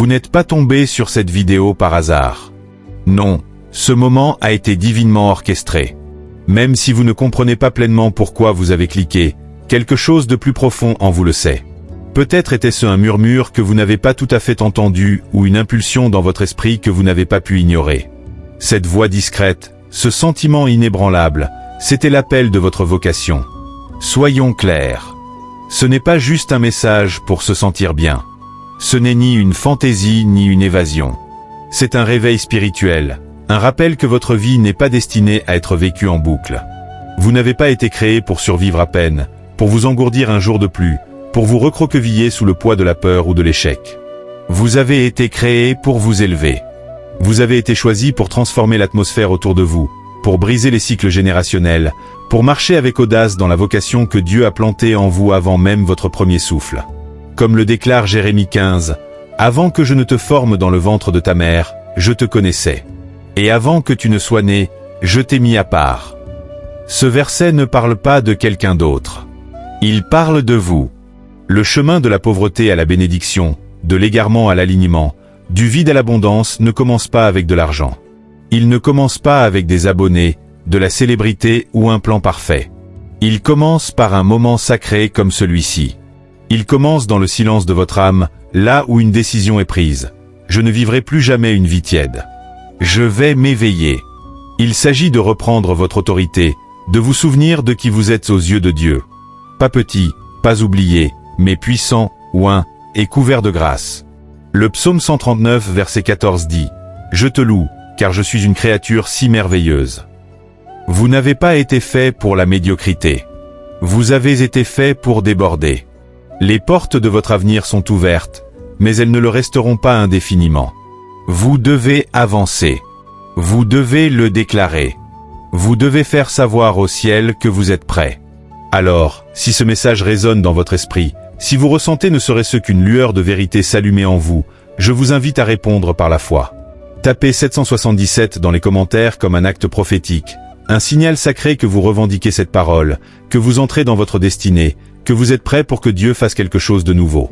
Vous n'êtes pas tombé sur cette vidéo par hasard. Non, ce moment a été divinement orchestré. Même si vous ne comprenez pas pleinement pourquoi vous avez cliqué, quelque chose de plus profond en vous le sait. Peut-être était-ce un murmure que vous n'avez pas tout à fait entendu ou une impulsion dans votre esprit que vous n'avez pas pu ignorer. Cette voix discrète, ce sentiment inébranlable, c'était l'appel de votre vocation. Soyons clairs. Ce n'est pas juste un message pour se sentir bien. Ce n'est ni une fantaisie ni une évasion. C'est un réveil spirituel, un rappel que votre vie n'est pas destinée à être vécue en boucle. Vous n'avez pas été créé pour survivre à peine, pour vous engourdir un jour de plus, pour vous recroqueviller sous le poids de la peur ou de l'échec. Vous avez été créé pour vous élever. Vous avez été choisi pour transformer l'atmosphère autour de vous, pour briser les cycles générationnels, pour marcher avec audace dans la vocation que Dieu a plantée en vous avant même votre premier souffle. Comme le déclare Jérémie 15, « Avant que je ne te forme dans le ventre de ta mère, je te connaissais. Et avant que tu ne sois né, je t'ai mis à part. » Ce verset ne parle pas de quelqu'un d'autre. Il parle de vous. Le chemin de la pauvreté à la bénédiction, de l'égarement à l'alignement, du vide à l'abondance ne commence pas avec de l'argent. Il ne commence pas avec des abonnés, de la célébrité ou un plan parfait. Il commence par un moment sacré comme celui-ci. Il commence dans le silence de votre âme, là où une décision est prise. Je ne vivrai plus jamais une vie tiède. Je vais m'éveiller. Il s'agit de reprendre votre autorité, de vous souvenir de qui vous êtes aux yeux de Dieu. Pas petit, pas oublié, mais puissant, oint, et couvert de grâce. Le psaume 139 verset 14 dit « Je te loue, car je suis une créature si merveilleuse. » Vous n'avez pas été fait pour la médiocrité. Vous avez été fait pour déborder. Les portes de votre avenir sont ouvertes, mais elles ne le resteront pas indéfiniment. Vous devez avancer. Vous devez le déclarer. Vous devez faire savoir au ciel que vous êtes prêt. Alors, si ce message résonne dans votre esprit, si vous ressentez ne serait-ce qu'une lueur de vérité s'allumer en vous, je vous invite à répondre par la foi. Tapez 777 dans les commentaires comme un acte prophétique, un signal sacré que vous revendiquez cette parole, que vous entrez dans votre destinée, que vous êtes prêt pour que Dieu fasse quelque chose de nouveau.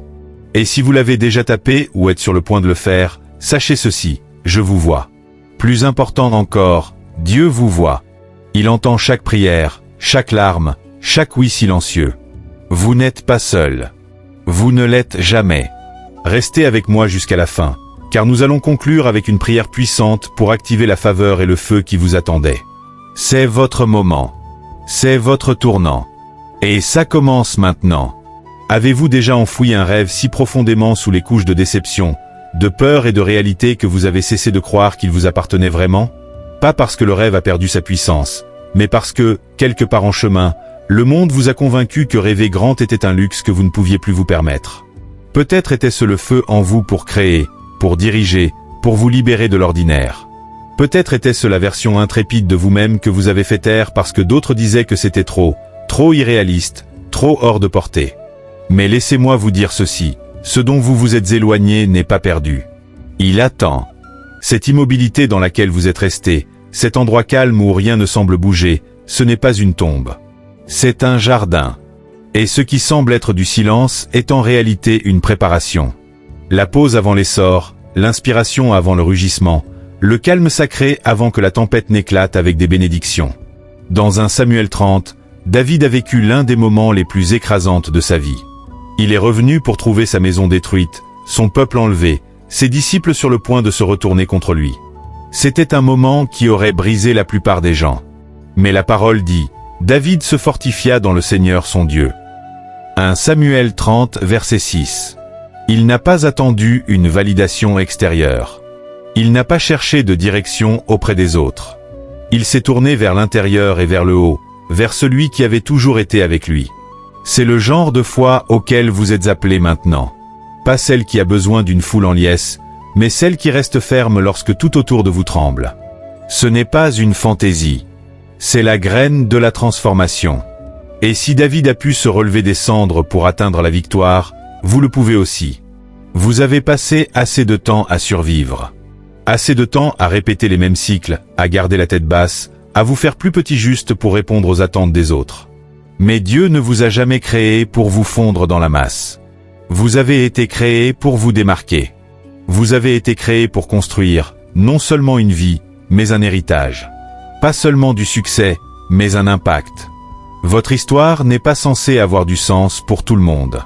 Et si vous l'avez déjà tapé ou êtes sur le point de le faire, sachez ceci, je vous vois. Plus important encore, Dieu vous voit. Il entend chaque prière, chaque larme, chaque oui silencieux. Vous n'êtes pas seul. Vous ne l'êtes jamais. Restez avec moi jusqu'à la fin, car nous allons conclure avec une prière puissante pour activer la faveur et le feu qui vous attendaient. C'est votre moment. C'est votre tournant. Et ça commence maintenant. Avez-vous déjà enfoui un rêve si profondément sous les couches de déception, de peur et de réalité que vous avez cessé de croire qu'il vous appartenait vraiment? Pas parce que le rêve a perdu sa puissance, mais parce que, quelque part en chemin, le monde vous a convaincu que rêver grand était un luxe que vous ne pouviez plus vous permettre. Peut-être était-ce le feu en vous pour créer, pour diriger, pour vous libérer de l'ordinaire. Peut-être était-ce la version intrépide de vous-même que vous avez fait taire parce que d'autres disaient que c'était trop irréaliste, trop hors de portée. Mais laissez-moi vous dire ceci, ce dont vous vous êtes éloigné n'est pas perdu. Il attend. Cette immobilité dans laquelle vous êtes resté, cet endroit calme où rien ne semble bouger, ce n'est pas une tombe. C'est un jardin. Et ce qui semble être du silence est en réalité une préparation. La pause avant l'essor, l'inspiration avant le rugissement, le calme sacré avant que la tempête n'éclate avec des bénédictions. Dans 1 Samuel 30, David a vécu l'un des moments les plus écrasantes de sa vie. Il est revenu pour trouver sa maison détruite, son peuple enlevé, ses disciples sur le point de se retourner contre lui. C'était un moment qui aurait brisé la plupart des gens. Mais la parole dit, David se fortifia dans le Seigneur son Dieu. 1 Samuel 30 verset 6. Il n'a pas attendu une validation extérieure. Il n'a pas cherché de direction auprès des autres. Il s'est tourné vers l'intérieur et vers le haut, vers celui qui avait toujours été avec lui. C'est le genre de foi auquel vous êtes appelés maintenant. Pas celle qui a besoin d'une foule en liesse, mais celle qui reste ferme lorsque tout autour de vous tremble. Ce n'est pas une fantaisie. C'est la graine de la transformation. Et si David a pu se relever des cendres pour atteindre la victoire, vous le pouvez aussi. Vous avez passé assez de temps à survivre. Assez de temps à répéter les mêmes cycles, à garder la tête basse, à vous faire plus petit juste pour répondre aux attentes des autres. Mais Dieu ne vous a jamais créé pour vous fondre dans la masse. Vous avez été créé pour vous démarquer. Vous avez été créé pour construire, non seulement une vie, mais un héritage. Pas seulement du succès, mais un impact. Votre histoire n'est pas censée avoir du sens pour tout le monde.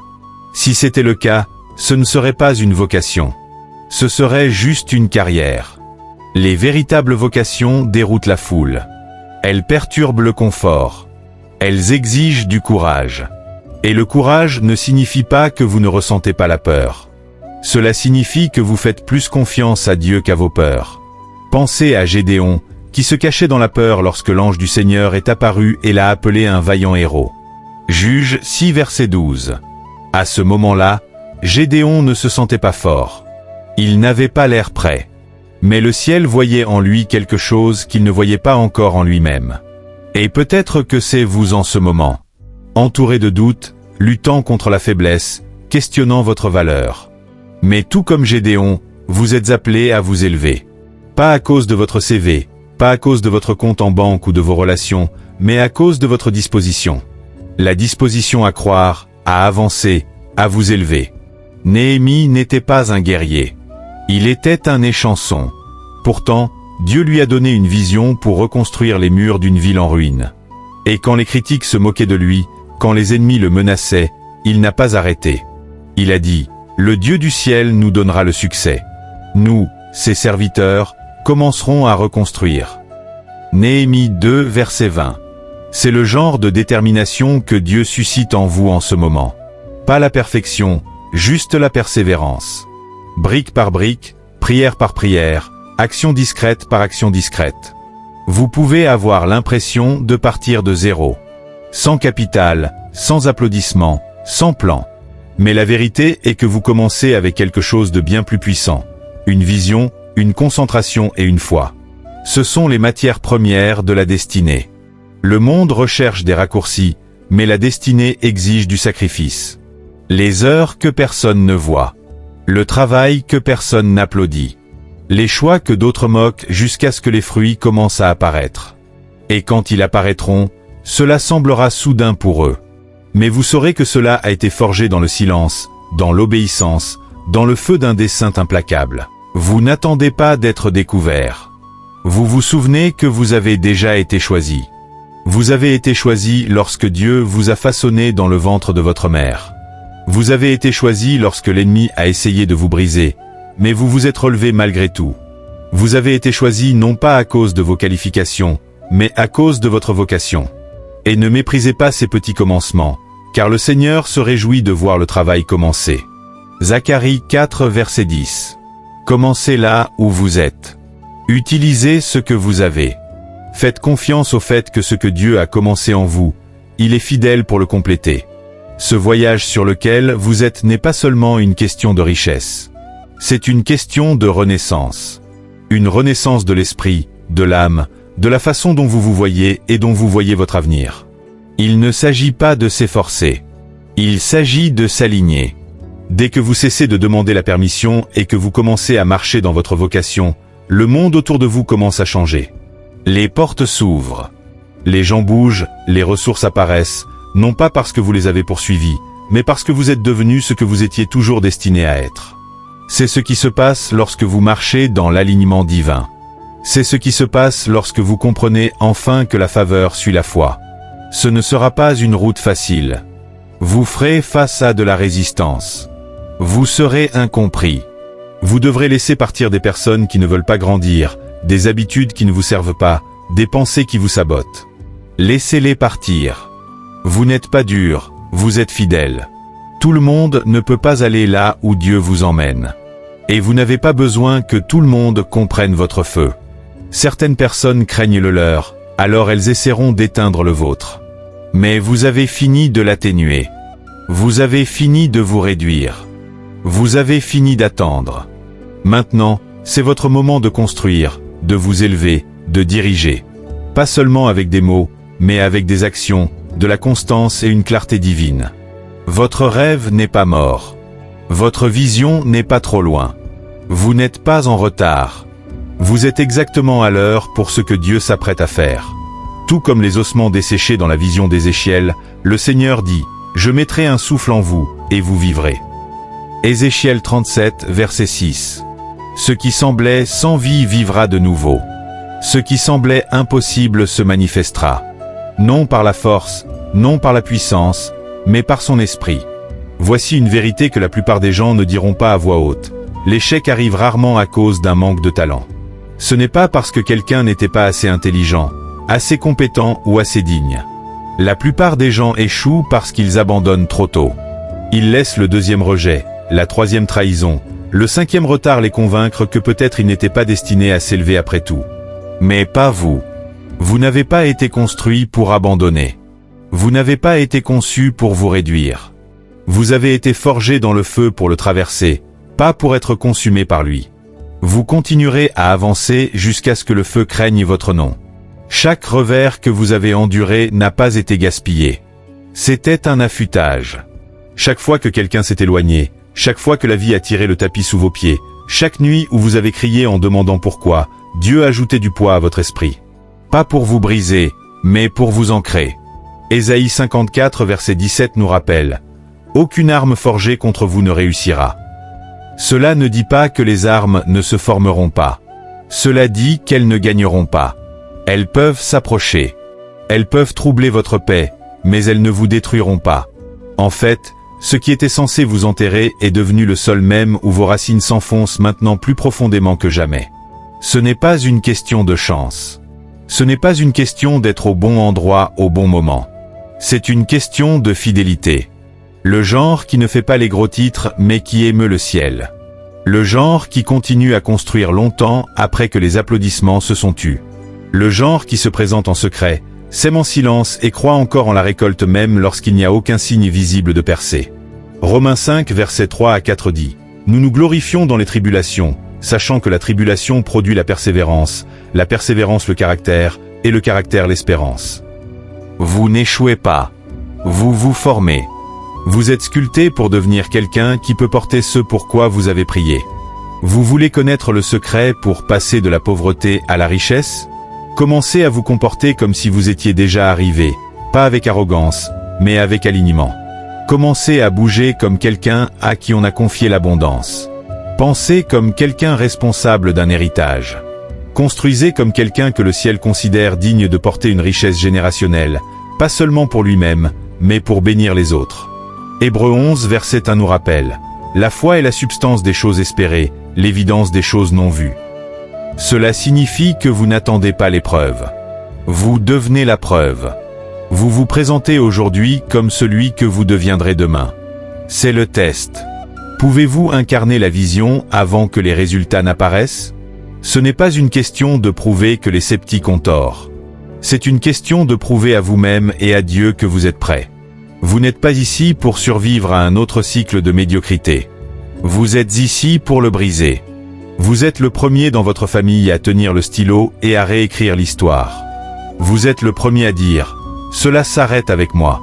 Si c'était le cas, ce ne serait pas une vocation. Ce serait juste une carrière. Les véritables vocations déroutent la foule. Elles perturbent le confort. Elles exigent du courage. Et le courage ne signifie pas que vous ne ressentez pas la peur. Cela signifie que vous faites plus confiance à Dieu qu'à vos peurs. Pensez à Gédéon, qui se cachait dans la peur lorsque l'ange du Seigneur est apparu et l'a appelé un vaillant héros. Juges 6 verset 12. À ce moment-là, Gédéon ne se sentait pas fort. Il n'avait pas l'air prêt. Mais le ciel voyait en lui quelque chose qu'il ne voyait pas encore en lui-même. Et peut-être que c'est vous en ce moment. Entouré de doutes, luttant contre la faiblesse, questionnant votre valeur. Mais tout comme Gédéon, vous êtes appelé à vous élever. Pas à cause de votre CV, pas à cause de votre compte en banque ou de vos relations, mais à cause de votre disposition. La disposition à croire, à avancer, à vous élever. Néhémie n'était pas un guerrier. Il était un échanson. Pourtant, Dieu lui a donné une vision pour reconstruire les murs d'une ville en ruine. Et quand les critiques se moquaient de lui, quand les ennemis le menaçaient, il n'a pas arrêté. Il a dit, « Le Dieu du ciel nous donnera le succès. Nous, ses serviteurs, commencerons à reconstruire. » Néhémie 2, verset 20. C'est le genre de détermination que Dieu suscite en vous en ce moment. Pas la perfection, juste la persévérance. Brique par brique, prière par prière, action discrète par action discrète. Vous pouvez avoir l'impression de partir de zéro. Sans capital, sans applaudissements, sans plan. Mais la vérité est que vous commencez avec quelque chose de bien plus puissant. Une vision, une concentration et une foi. Ce sont les matières premières de la destinée. Le monde recherche des raccourcis, mais la destinée exige du sacrifice. Les heures que personne ne voit. Le travail que personne n'applaudit. Les choix que d'autres moquent jusqu'à ce que les fruits commencent à apparaître. Et quand ils apparaîtront, cela semblera soudain pour eux. Mais vous saurez que cela a été forgé dans le silence, dans l'obéissance, dans le feu d'un dessein implacable. Vous n'attendez pas d'être découvert. Vous vous souvenez que vous avez déjà été choisi. Vous avez été choisi lorsque Dieu vous a façonné dans le ventre de votre mère. Vous avez été choisi lorsque l'ennemi a essayé de vous briser, mais vous vous êtes relevé malgré tout. Vous avez été choisi non pas à cause de vos qualifications, mais à cause de votre vocation. Et ne méprisez pas ces petits commencements, car le Seigneur se réjouit de voir le travail commencer. Zacharie 4 verset 10. Commencez là où vous êtes. Utilisez ce que vous avez. Faites confiance au fait que ce que Dieu a commencé en vous, il est fidèle pour le compléter. Ce voyage sur lequel vous êtes n'est pas seulement une question de richesse. C'est une question de renaissance. Une renaissance de l'esprit, de l'âme, de la façon dont vous vous voyez et dont vous voyez votre avenir. Il ne s'agit pas de s'efforcer. Il s'agit de s'aligner. Dès que vous cessez de demander la permission et que vous commencez à marcher dans votre vocation, le monde autour de vous commence à changer. Les portes s'ouvrent. Les gens bougent, les ressources apparaissent, non pas parce que vous les avez poursuivis, mais parce que vous êtes devenu ce que vous étiez toujours destiné à être. C'est ce qui se passe lorsque vous marchez dans l'alignement divin. C'est ce qui se passe lorsque vous comprenez enfin que la faveur suit la foi. Ce ne sera pas une route facile. Vous ferez face à de la résistance. Vous serez incompris. Vous devrez laisser partir des personnes qui ne veulent pas grandir, des habitudes qui ne vous servent pas, des pensées qui vous sabotent. Laissez-les partir. Vous n'êtes pas dur, vous êtes fidèle. Tout le monde ne peut pas aller là où Dieu vous emmène. Et vous n'avez pas besoin que tout le monde comprenne votre feu. Certaines personnes craignent le leur, alors elles essaieront d'éteindre le vôtre. Mais vous avez fini de l'atténuer. Vous avez fini de vous réduire. Vous avez fini d'attendre. Maintenant, c'est votre moment de construire, de vous élever, de diriger. Pas seulement avec des mots, mais avec des actions, de la constance et une clarté divine. Votre rêve n'est pas mort. Votre vision n'est pas trop loin. Vous n'êtes pas en retard. Vous êtes exactement à l'heure pour ce que Dieu s'apprête à faire. Tout comme les ossements desséchés dans la vision d'Ézéchiel, le Seigneur dit, « Je mettrai un souffle en vous, et vous vivrez. » Ézéchiel 37, verset 6. Ce qui semblait sans vie vivra de nouveau. Ce qui semblait impossible se manifestera. Non par la force, non par la puissance, mais par son esprit. Voici une vérité que la plupart des gens ne diront pas à voix haute. L'échec arrive rarement à cause d'un manque de talent. Ce n'est pas parce que quelqu'un n'était pas assez intelligent, assez compétent ou assez digne. La plupart des gens échouent parce qu'ils abandonnent trop tôt. Ils laissent le deuxième rejet, la troisième trahison, le cinquième retard les convaincre que peut-être ils n'étaient pas destinés à s'élever après tout. Mais pas vous. Vous n'avez pas été construit pour abandonner. Vous n'avez pas été conçu pour vous réduire. Vous avez été forgé dans le feu pour le traverser, pas pour être consumé par lui. Vous continuerez à avancer jusqu'à ce que le feu craigne votre nom. Chaque revers que vous avez enduré n'a pas été gaspillé. C'était un affûtage. Chaque fois que quelqu'un s'est éloigné, chaque fois que la vie a tiré le tapis sous vos pieds, chaque nuit où vous avez crié en demandant pourquoi, Dieu ajoutait du poids à votre esprit. Pas pour vous briser, mais pour vous ancrer. Ésaïe 54 verset 17 nous rappelle « Aucune arme forgée contre vous ne réussira ». Cela ne dit pas que les armes ne se formeront pas. Cela dit qu'elles ne gagneront pas. Elles peuvent s'approcher. Elles peuvent troubler votre paix, mais elles ne vous détruiront pas. En fait, ce qui était censé vous enterrer est devenu le sol même où vos racines s'enfoncent maintenant plus profondément que jamais. Ce n'est pas une question de chance. Ce n'est pas une question d'être au bon endroit au bon moment. C'est une question de fidélité. Le genre qui ne fait pas les gros titres mais qui émeut le ciel. Le genre qui continue à construire longtemps après que les applaudissements se sont tus. Le genre qui se présente en secret, sème en silence et croit encore en la récolte même lorsqu'il n'y a aucun signe visible de percée. Romains 5 versets 3 à 4 dit « Nous nous glorifions dans les tribulations, sachant que la tribulation produit la persévérance le caractère, et le caractère l'espérance. » Vous n'échouez pas. Vous vous formez. Vous êtes sculpté pour devenir quelqu'un qui peut porter ce pour quoi vous avez prié. Vous voulez connaître le secret pour passer de la pauvreté à la richesse ? Commencez à vous comporter comme si vous étiez déjà arrivé, pas avec arrogance, mais avec alignement. Commencez à bouger comme quelqu'un à qui on a confié l'abondance. Pensez comme quelqu'un responsable d'un héritage. Construisez comme quelqu'un que le ciel considère digne de porter une richesse générationnelle, pas seulement pour lui-même, mais pour bénir les autres. Hébreux 11 verset 1 nous rappelle « La foi est la substance des choses espérées, l'évidence des choses non vues. » Cela signifie que vous n'attendez pas l'épreuve. Vous devenez la preuve. Vous vous présentez aujourd'hui comme celui que vous deviendrez demain. C'est le test. Pouvez-vous incarner la vision avant que les résultats n'apparaissent ? Ce n'est pas une question de prouver que les sceptiques ont tort. C'est une question de prouver à vous-même et à Dieu que vous êtes prêts. Vous n'êtes pas ici pour survivre à un autre cycle de médiocrité. Vous êtes ici pour le briser. Vous êtes le premier dans votre famille à tenir le stylo et à réécrire l'histoire. Vous êtes le premier à dire « Cela s'arrête avec moi ».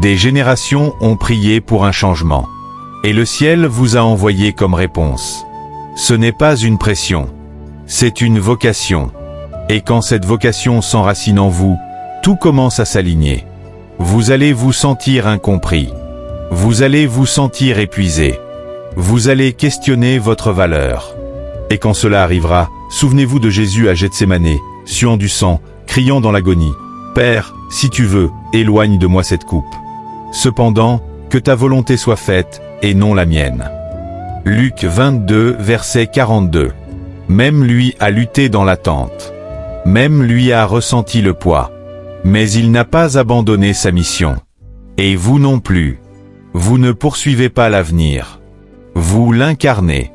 Des générations ont prié pour un changement. Et le ciel vous a envoyé comme réponse. Ce n'est pas une pression. C'est une vocation. Et quand cette vocation s'enracine en vous, tout commence à s'aligner. Vous allez vous sentir incompris. Vous allez vous sentir épuisé. Vous allez questionner votre valeur. Et quand cela arrivera, souvenez-vous de Jésus à Gethsémané, suant du sang, criant dans l'agonie. « Père, si tu veux, éloigne de moi cette coupe. Cependant, que ta volonté soit faite, et non la mienne. » Luc 22, verset 42. Même lui a lutté dans l'attente. Même lui a ressenti le poids. Mais il n'a pas abandonné sa mission. Et vous non plus. Vous ne poursuivez pas l'avenir. Vous l'incarnez.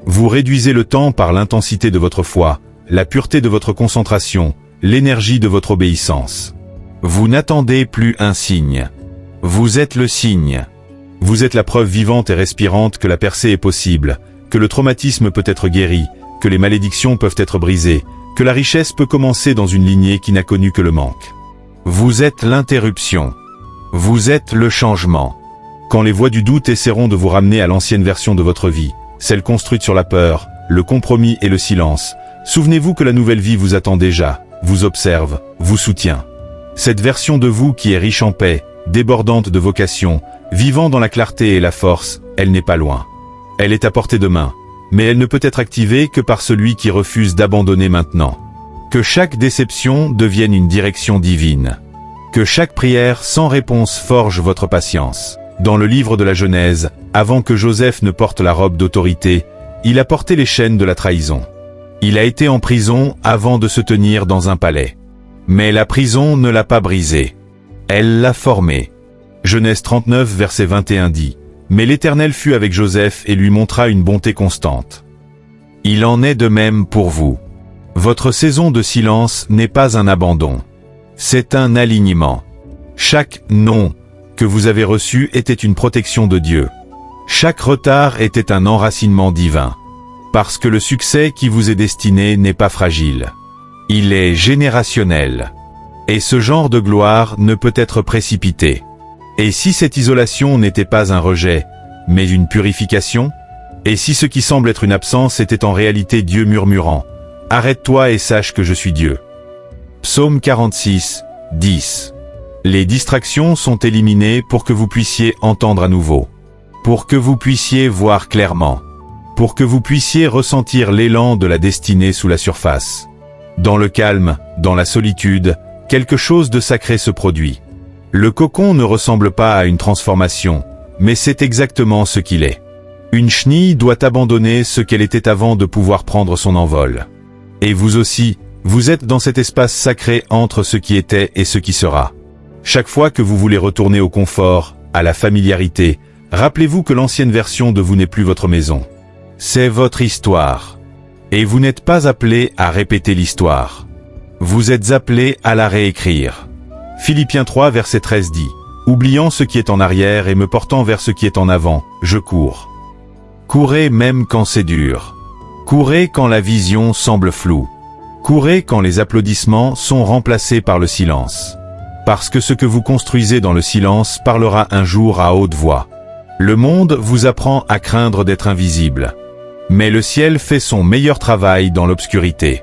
Vous réduisez le temps par l'intensité de votre foi, la pureté de votre concentration, l'énergie de votre obéissance. Vous n'attendez plus un signe. Vous êtes le signe. Vous êtes la preuve vivante et respirante que la percée est possible, que le traumatisme peut être guéri, que les malédictions peuvent être brisées, que la richesse peut commencer dans une lignée qui n'a connu que le manque. Vous êtes l'interruption. Vous êtes le changement. Quand les voix du doute essaieront de vous ramener à l'ancienne version de votre vie, celle construite sur la peur, le compromis et le silence, souvenez-vous que la nouvelle vie vous attend déjà, vous observe, vous soutient. Cette version de vous qui est riche en paix, débordante de vocation, vivant dans la clarté et la force, elle n'est pas loin. Elle est à portée de main. mais elle ne peut être activée que par celui qui refuse d'abandonner maintenant. Que chaque déception devienne une direction divine. Que chaque prière sans réponse forge votre patience. Dans le livre de la Genèse, avant que Joseph ne porte la robe d'autorité, il a porté les chaînes de la trahison. Il a été en prison avant de se tenir dans un palais. Mais la prison ne l'a pas brisé. Elle l'a formé. Genèse 39 verset 21 dit: « Mais l'Éternel fut avec Joseph et lui montra une bonté constante. » Il en est de même pour vous. Votre saison de silence n'est pas un abandon. C'est un alignement. Chaque « non » que vous avez reçu était une protection de Dieu. Chaque retard était un enracinement divin. Parce que le succès qui vous est destiné n'est pas fragile. Il est générationnel. Et ce genre de gloire ne peut être précipité. Et si cette isolation n'était pas un rejet, mais une purification? Et si ce qui semble être une absence était en réalité Dieu murmurant: « Arrête-toi et sache que je suis Dieu. » Psaume 46, 10. Les distractions sont éliminées pour que vous puissiez entendre à nouveau. Pour que vous puissiez voir clairement. Pour que vous puissiez ressentir l'élan de la destinée sous la surface. Dans le calme, dans la solitude, quelque chose de sacré se produit. Le cocon ne ressemble pas à une transformation, mais c'est exactement ce qu'il est. Une chenille doit abandonner ce qu'elle était avant de pouvoir prendre son envol. Et vous aussi, vous êtes dans cet espace sacré entre ce qui était et ce qui sera. Chaque fois que vous voulez retourner au confort, à la familiarité, rappelez-vous que l'ancienne version de vous n'est plus votre maison. C'est votre histoire. Et vous n'êtes pas appelé à répéter l'histoire. Vous êtes appelé à la réécrire. Philippiens 3 verset 13 dit: « Oubliant ce qui est en arrière et me portant vers ce qui est en avant, je cours. » Courez même quand c'est dur. Courez quand la vision semble floue. Courez quand les applaudissements sont remplacés par le silence. Parce que ce que vous construisez dans le silence parlera un jour à haute voix. Le monde vous apprend à craindre d'être invisible. Mais le ciel fait son meilleur travail dans l'obscurité.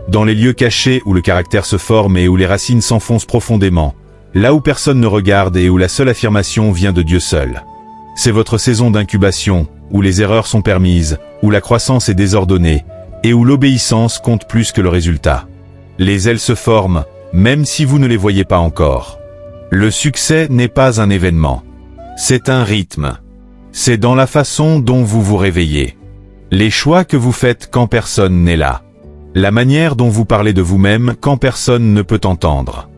Dans les lieux cachés où le caractère se forme et où les racines s'enfoncent profondément, là où personne ne regarde et où la seule affirmation vient de Dieu seul. C'est votre saison d'incubation, où les erreurs sont permises, où la croissance est désordonnée, et où l'obéissance compte plus que le résultat. Les ailes se forment, même si vous ne les voyez pas encore. Le succès n'est pas un événement. C'est un rythme. C'est dans la façon dont vous vous réveillez. Les choix que vous faites quand personne n'est là. La manière dont vous parlez de vous-même quand personne ne peut entendre.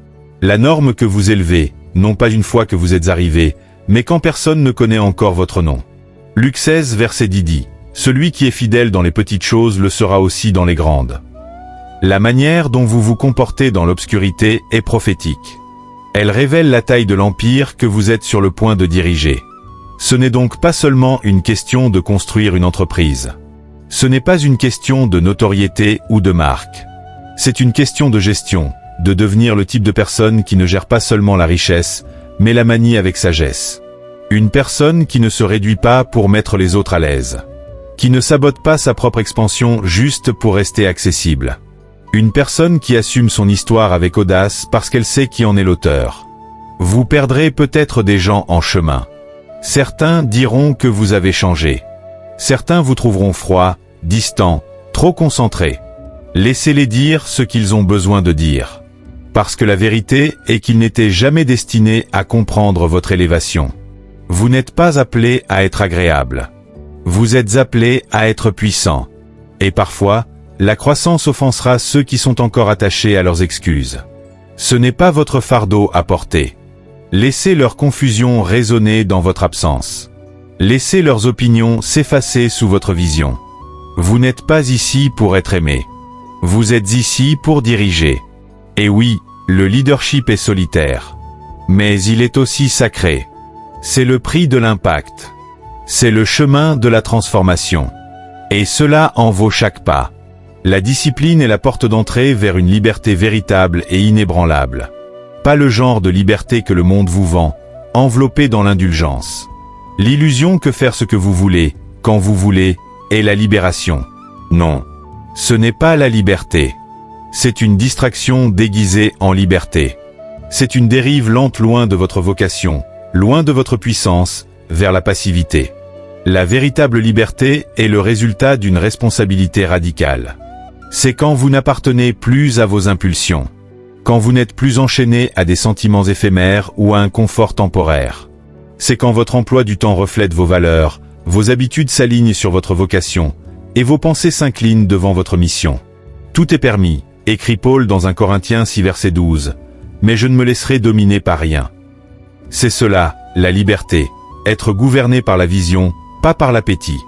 La norme que vous élevez, non pas une fois que vous êtes arrivé, mais quand personne ne connaît encore votre nom. Luc 16 verset 10 dit: « Celui qui est fidèle dans les petites choses le sera aussi dans les grandes. » La manière dont vous vous comportez dans l'obscurité est prophétique. Elle révèle la taille de l'empire que vous êtes sur le point de diriger. Ce n'est donc pas seulement une question de construire une entreprise. Ce n'est pas une question de notoriété ou de marque. C'est une question de gestion, de devenir le type de personne qui ne gère pas seulement la richesse, mais la manie avec sagesse. Une personne qui ne se réduit pas pour mettre les autres à l'aise. Qui ne sabote pas sa propre expansion juste pour rester accessible. Une personne qui assume son histoire avec audace parce qu'elle sait qui en est l'auteur. Vous perdrez peut-être des gens en chemin. Certains diront que vous avez changé. Certains vous trouveront froid, distant, trop concentré. Laissez-les dire ce qu'ils ont besoin de dire. Parce que la vérité est qu'ils n'étaient jamais destinés à comprendre votre élévation. Vous n'êtes pas appelé à être agréable. Vous êtes appelé à être puissant. Et parfois, la croissance offensera ceux qui sont encore attachés à leurs excuses. Ce n'est pas votre fardeau à porter. Laissez leur confusion résonner dans votre absence. Laissez leurs opinions s'effacer sous votre vision. Vous n'êtes pas ici pour être aimé. Vous êtes ici pour diriger. Et oui, le leadership est solitaire. Mais il est aussi sacré. C'est le prix de l'impact. C'est le chemin de la transformation. Et cela en vaut chaque pas. La discipline est la porte d'entrée vers une liberté véritable et inébranlable. Pas le genre de liberté que le monde vous vend, enveloppé dans l'indulgence. L'illusion que faire ce que vous voulez, quand vous voulez, est la libération. Non. Ce n'est pas la liberté. C'est une distraction déguisée en liberté. C'est une dérive lente loin de votre vocation, loin de votre puissance, vers la passivité. La véritable liberté est le résultat d'une responsabilité radicale. C'est quand vous n'appartenez plus à vos impulsions. Quand vous n'êtes plus enchaîné à des sentiments éphémères ou à un confort temporaire. C'est quand votre emploi du temps reflète vos valeurs, vos habitudes s'alignent sur votre vocation, et vos pensées s'inclinent devant votre mission. Tout est permis, écrit Paul dans 1 Corinthiens 6 verset 12, mais je ne me laisserai dominer par rien. C'est cela, la liberté, être gouverné par la vision, pas par l'appétit.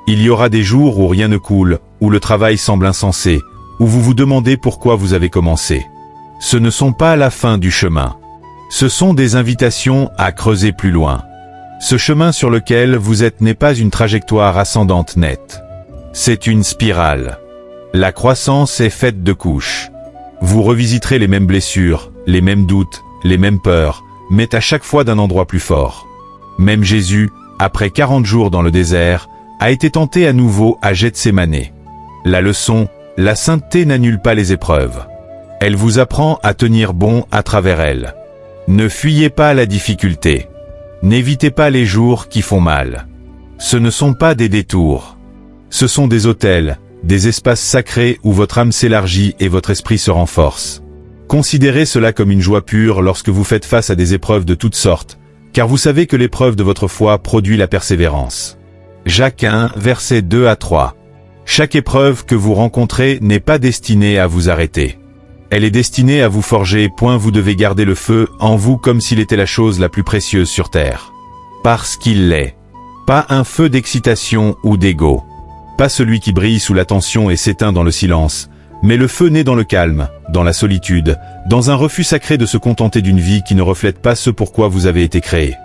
Il y aura des jours où rien ne coule, où le travail semble insensé, où vous vous demandez pourquoi vous avez commencé. Ce ne sont pas la fin du chemin. Ce sont des invitations à creuser plus loin. Ce chemin sur lequel vous êtes n'est pas une trajectoire ascendante nette. C'est une spirale. La croissance est faite de couches. Vous revisiterez les mêmes blessures, les mêmes doutes, les mêmes peurs, mais à chaque fois d'un endroit plus fort. Même Jésus, après 40 jours dans le désert, a été tenté à nouveau à Gethsémane. La leçon, la sainteté n'annule pas les épreuves. Elle vous apprend à tenir bon à travers elles. Ne fuyez pas la difficulté. N'évitez pas les jours qui font mal. Ce ne sont pas des détours. Ce sont des autels, des espaces sacrés où votre âme s'élargit et votre esprit se renforce. Considérez cela comme une joie pure lorsque vous faites face à des épreuves de toutes sortes, car vous savez que l'épreuve de votre foi produit la persévérance. Jacques 1, versets 2 à 3. Chaque épreuve que vous rencontrez n'est pas destinée à vous arrêter. Elle est destinée à vous forger, vous devez garder le feu en vous comme s'il était la chose la plus précieuse sur terre. Parce qu'il l'est. Pas un feu d'excitation ou d'ego. Pas celui qui brille sous la tension et s'éteint dans le silence, mais le feu né dans le calme, dans la solitude, dans un refus sacré de se contenter d'une vie qui ne reflète pas ce pourquoi vous avez été créé.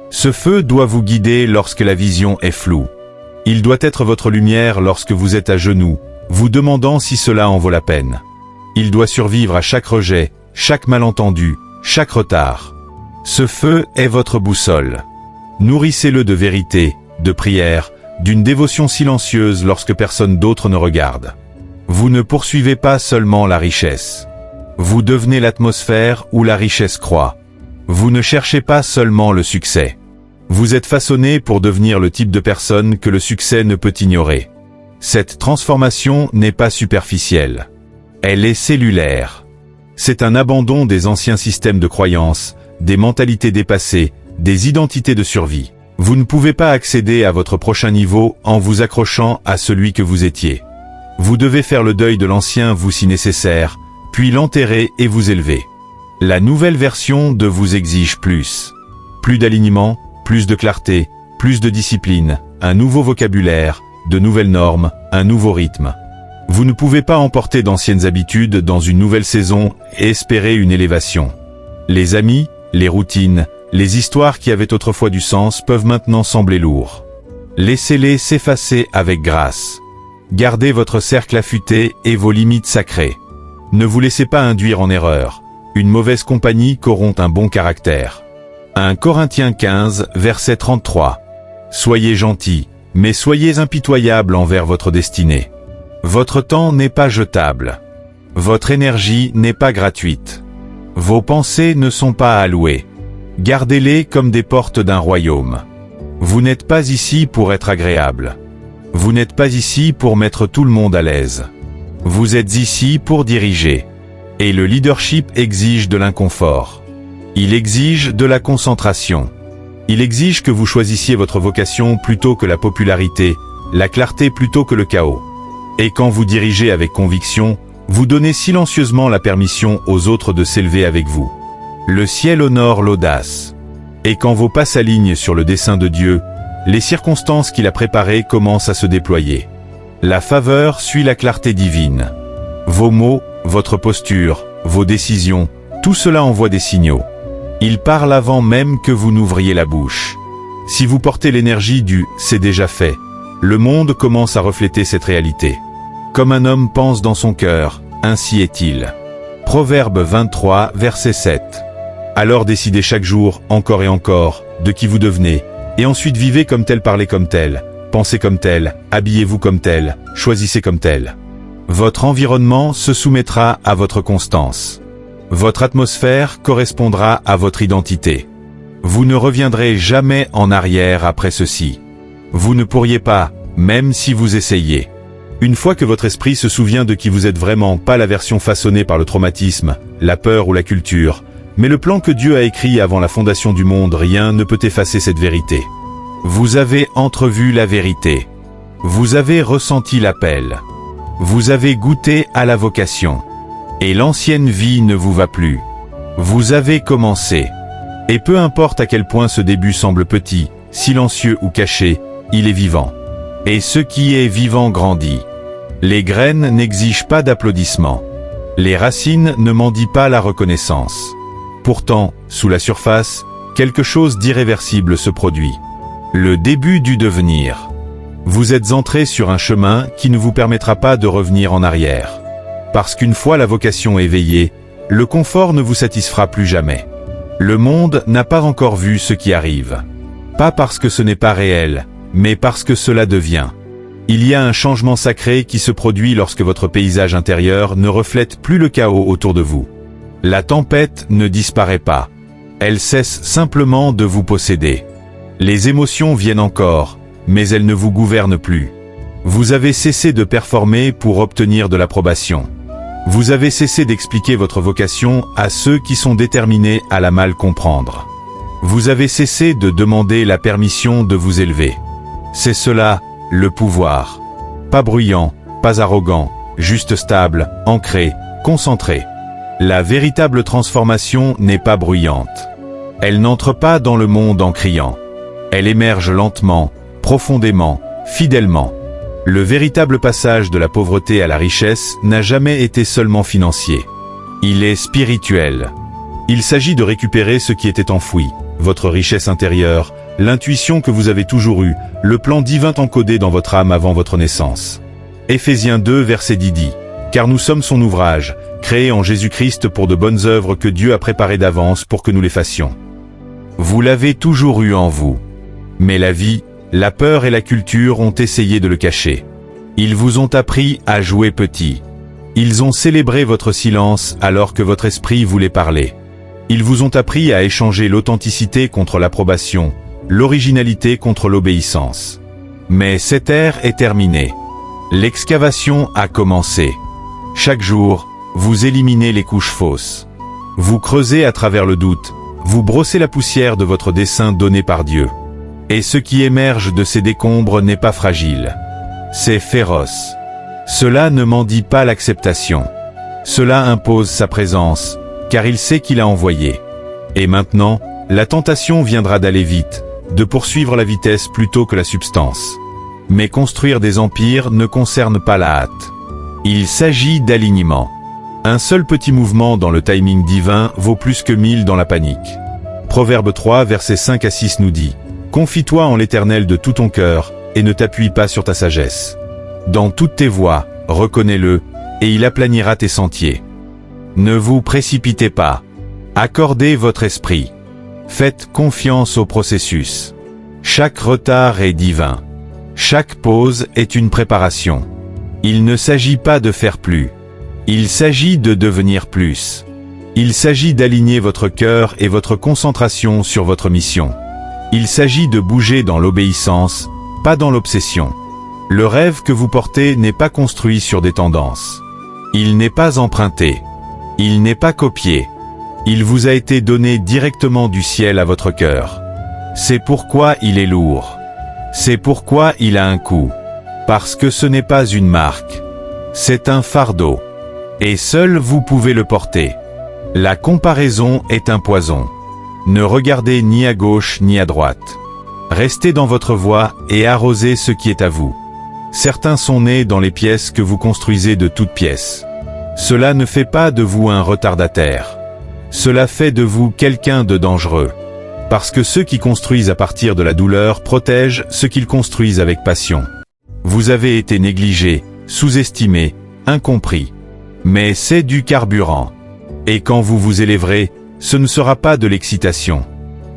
Ce feu doit vous guider lorsque la vision est floue. Il doit être votre lumière lorsque vous êtes à genoux, vous demandant si cela en vaut la peine. Il doit survivre à chaque rejet, chaque malentendu, chaque retard. Ce feu est votre boussole. Nourrissez-le de vérité, de prière, d'une dévotion silencieuse lorsque personne d'autre ne regarde. Vous ne poursuivez pas seulement la richesse. Vous devenez l'atmosphère où la richesse croît. Vous ne cherchez pas seulement le succès. Vous êtes façonné pour devenir le type de personne que le succès ne peut ignorer. Cette transformation n'est pas superficielle. Elle est cellulaire. C'est un abandon des anciens systèmes de croyances, des mentalités dépassées, des identités de survie. Vous ne pouvez pas accéder à votre prochain niveau en vous accrochant à celui que vous étiez. Vous devez faire le deuil de l'ancien vous si nécessaire, puis l'enterrer et vous élever. La nouvelle version de vous exige plus. Plus d'alignement, plus de clarté, plus de discipline, un nouveau vocabulaire, de nouvelles normes, un nouveau rythme. Vous ne pouvez pas emporter d'anciennes habitudes dans une nouvelle saison et espérer une élévation. Les amis, les routines, les histoires qui avaient autrefois du sens peuvent maintenant sembler lourds. Laissez-les s'effacer avec grâce. Gardez votre cercle affûté et vos limites sacrées. Ne vous laissez pas induire en erreur. Une mauvaise compagnie corrompt un bon caractère. 1 Corinthiens 15, verset 33. Soyez gentils, mais soyez impitoyables envers votre destinée. Votre temps n'est pas jetable. Votre énergie n'est pas gratuite. Vos pensées ne sont pas allouées. Gardez-les comme des portes d'un royaume. Vous n'êtes pas ici pour être agréable. Vous n'êtes pas ici pour mettre tout le monde à l'aise. Vous êtes ici pour diriger. Et le leadership exige de l'inconfort. Il exige de la concentration. Il exige que vous choisissiez votre vocation plutôt que la popularité, la clarté plutôt que le chaos. Et quand vous dirigez avec conviction, vous donnez silencieusement la permission aux autres de s'élever avec vous. Le ciel honore l'audace. Et quand vos pas s'alignent sur le dessein de Dieu, les circonstances qu'il a préparées commencent à se déployer. La faveur suit la clarté divine. Vos mots, votre posture, vos décisions, tout cela envoie des signaux. Il parle avant même que vous n'ouvriez la bouche. Si vous portez l'énergie du « c'est déjà fait », le monde commence à refléter cette réalité. Comme un homme pense dans son cœur, ainsi est-il. Proverbe 23, verset 7. Alors décidez chaque jour, encore et encore, de qui vous devenez, et ensuite vivez comme tel, parlez comme tel, pensez comme tel, habillez-vous comme tel, choisissez comme tel. Votre environnement se soumettra à votre constance. Votre atmosphère correspondra à votre identité. Vous ne reviendrez jamais en arrière après ceci. Vous ne pourriez pas, même si vous essayiez. Une fois que votre esprit se souvient de qui vous êtes vraiment, pas la version façonnée par le traumatisme, la peur ou la culture, mais le plan que Dieu a écrit avant la fondation du monde, rien ne peut effacer cette vérité. Vous avez entrevu la vérité. Vous avez ressenti l'appel. Vous avez goûté à la vocation. Et l'ancienne vie ne vous va plus. Vous avez commencé. Et peu importe à quel point ce début semble petit, silencieux ou caché, il est vivant. Et ce qui est vivant grandit. Les graines n'exigent pas d'applaudissements. Les racines ne mendient pas la reconnaissance. Pourtant, sous la surface, quelque chose d'irréversible se produit. Le début du devenir. Vous êtes entré sur un chemin qui ne vous permettra pas de revenir en arrière. Parce qu'une fois la vocation éveillée, le confort ne vous satisfera plus jamais. Le monde n'a pas encore vu ce qui arrive. Pas parce que ce n'est pas réel, mais parce que cela devient. Il y a un changement sacré qui se produit lorsque votre paysage intérieur ne reflète plus le chaos autour de vous. La tempête ne disparaît pas. Elle cesse simplement de vous posséder. Les émotions viennent encore, mais elles ne vous gouvernent plus. Vous avez cessé de performer pour obtenir de l'approbation. Vous avez cessé d'expliquer votre vocation à ceux qui sont déterminés à la mal comprendre. Vous avez cessé de demander la permission de vous élever. C'est cela, le pouvoir. Pas bruyant, pas arrogant, juste stable, ancré, concentré. La véritable transformation n'est pas bruyante. Elle n'entre pas dans le monde en criant. Elle émerge lentement, profondément, fidèlement. Le véritable passage de la pauvreté à la richesse n'a jamais été seulement financier. Il est spirituel. Il s'agit de récupérer ce qui était enfoui, votre richesse intérieure, l'intuition que vous avez toujours eue, le plan divin encodé dans votre âme avant votre naissance. Éphésiens 2 verset 10 dit « Car nous sommes son ouvrage, créé en Jésus-Christ pour de bonnes œuvres que Dieu a préparées d'avance pour que nous les fassions. » Vous l'avez toujours eu en vous. Mais la vie, la peur et la culture ont essayé de le cacher. Ils vous ont appris à jouer petit. Ils ont célébré votre silence alors que votre esprit voulait parler. Ils vous ont appris à échanger l'authenticité contre l'approbation, l'originalité contre l'obéissance. Mais cette ère est terminée. L'excavation a commencé. Chaque jour, vous éliminez les couches fausses. Vous creusez à travers le doute, vous brossez la poussière de votre dessein donné par Dieu. Et ce qui émerge de ces décombres n'est pas fragile. C'est féroce. Cela ne mendie pas l'acceptation. Cela impose sa présence, car il sait qu'il a envoyé. Et maintenant, la tentation viendra d'aller vite, de poursuivre la vitesse plutôt que la substance. Mais construire des empires ne concerne pas la hâte. Il s'agit d'alignement. Un seul petit mouvement dans le timing divin vaut plus que 1000 dans la panique. Proverbe 3, versets 5 à 6 nous dit « Confie-toi en l'Éternel de tout ton cœur, et ne t'appuie pas sur ta sagesse. Dans toutes tes voies, reconnais-le, et il aplanira tes sentiers. Ne vous précipitez pas. Accordez votre esprit. Faites confiance au processus. Chaque retard est divin. Chaque pause est une préparation. Il ne s'agit pas de faire plus. Il s'agit de devenir plus. Il s'agit d'aligner votre cœur et votre concentration sur votre mission. Il s'agit de bouger dans l'obéissance, pas dans l'obsession. Le rêve que vous portez n'est pas construit sur des tendances. Il n'est pas emprunté. Il n'est pas copié. Il vous a été donné directement du ciel à votre cœur. C'est pourquoi il est lourd. C'est pourquoi il a un coût. Parce que ce n'est pas une marque. C'est un fardeau. Et seul vous pouvez le porter. La comparaison est un poison. Ne regardez ni à gauche ni à droite. Restez dans votre voie et arrosez ce qui est à vous. Certains sont nés dans les pièces que vous construisez de toutes pièces. Cela ne fait pas de vous un retardataire. Cela fait de vous quelqu'un de dangereux. Parce que ceux qui construisent à partir de la douleur protègent ce qu'ils construisent avec passion. Vous avez été négligé, sous-estimé, incompris. Mais c'est du carburant. Et quand vous vous élèverez, ce ne sera pas de l'excitation.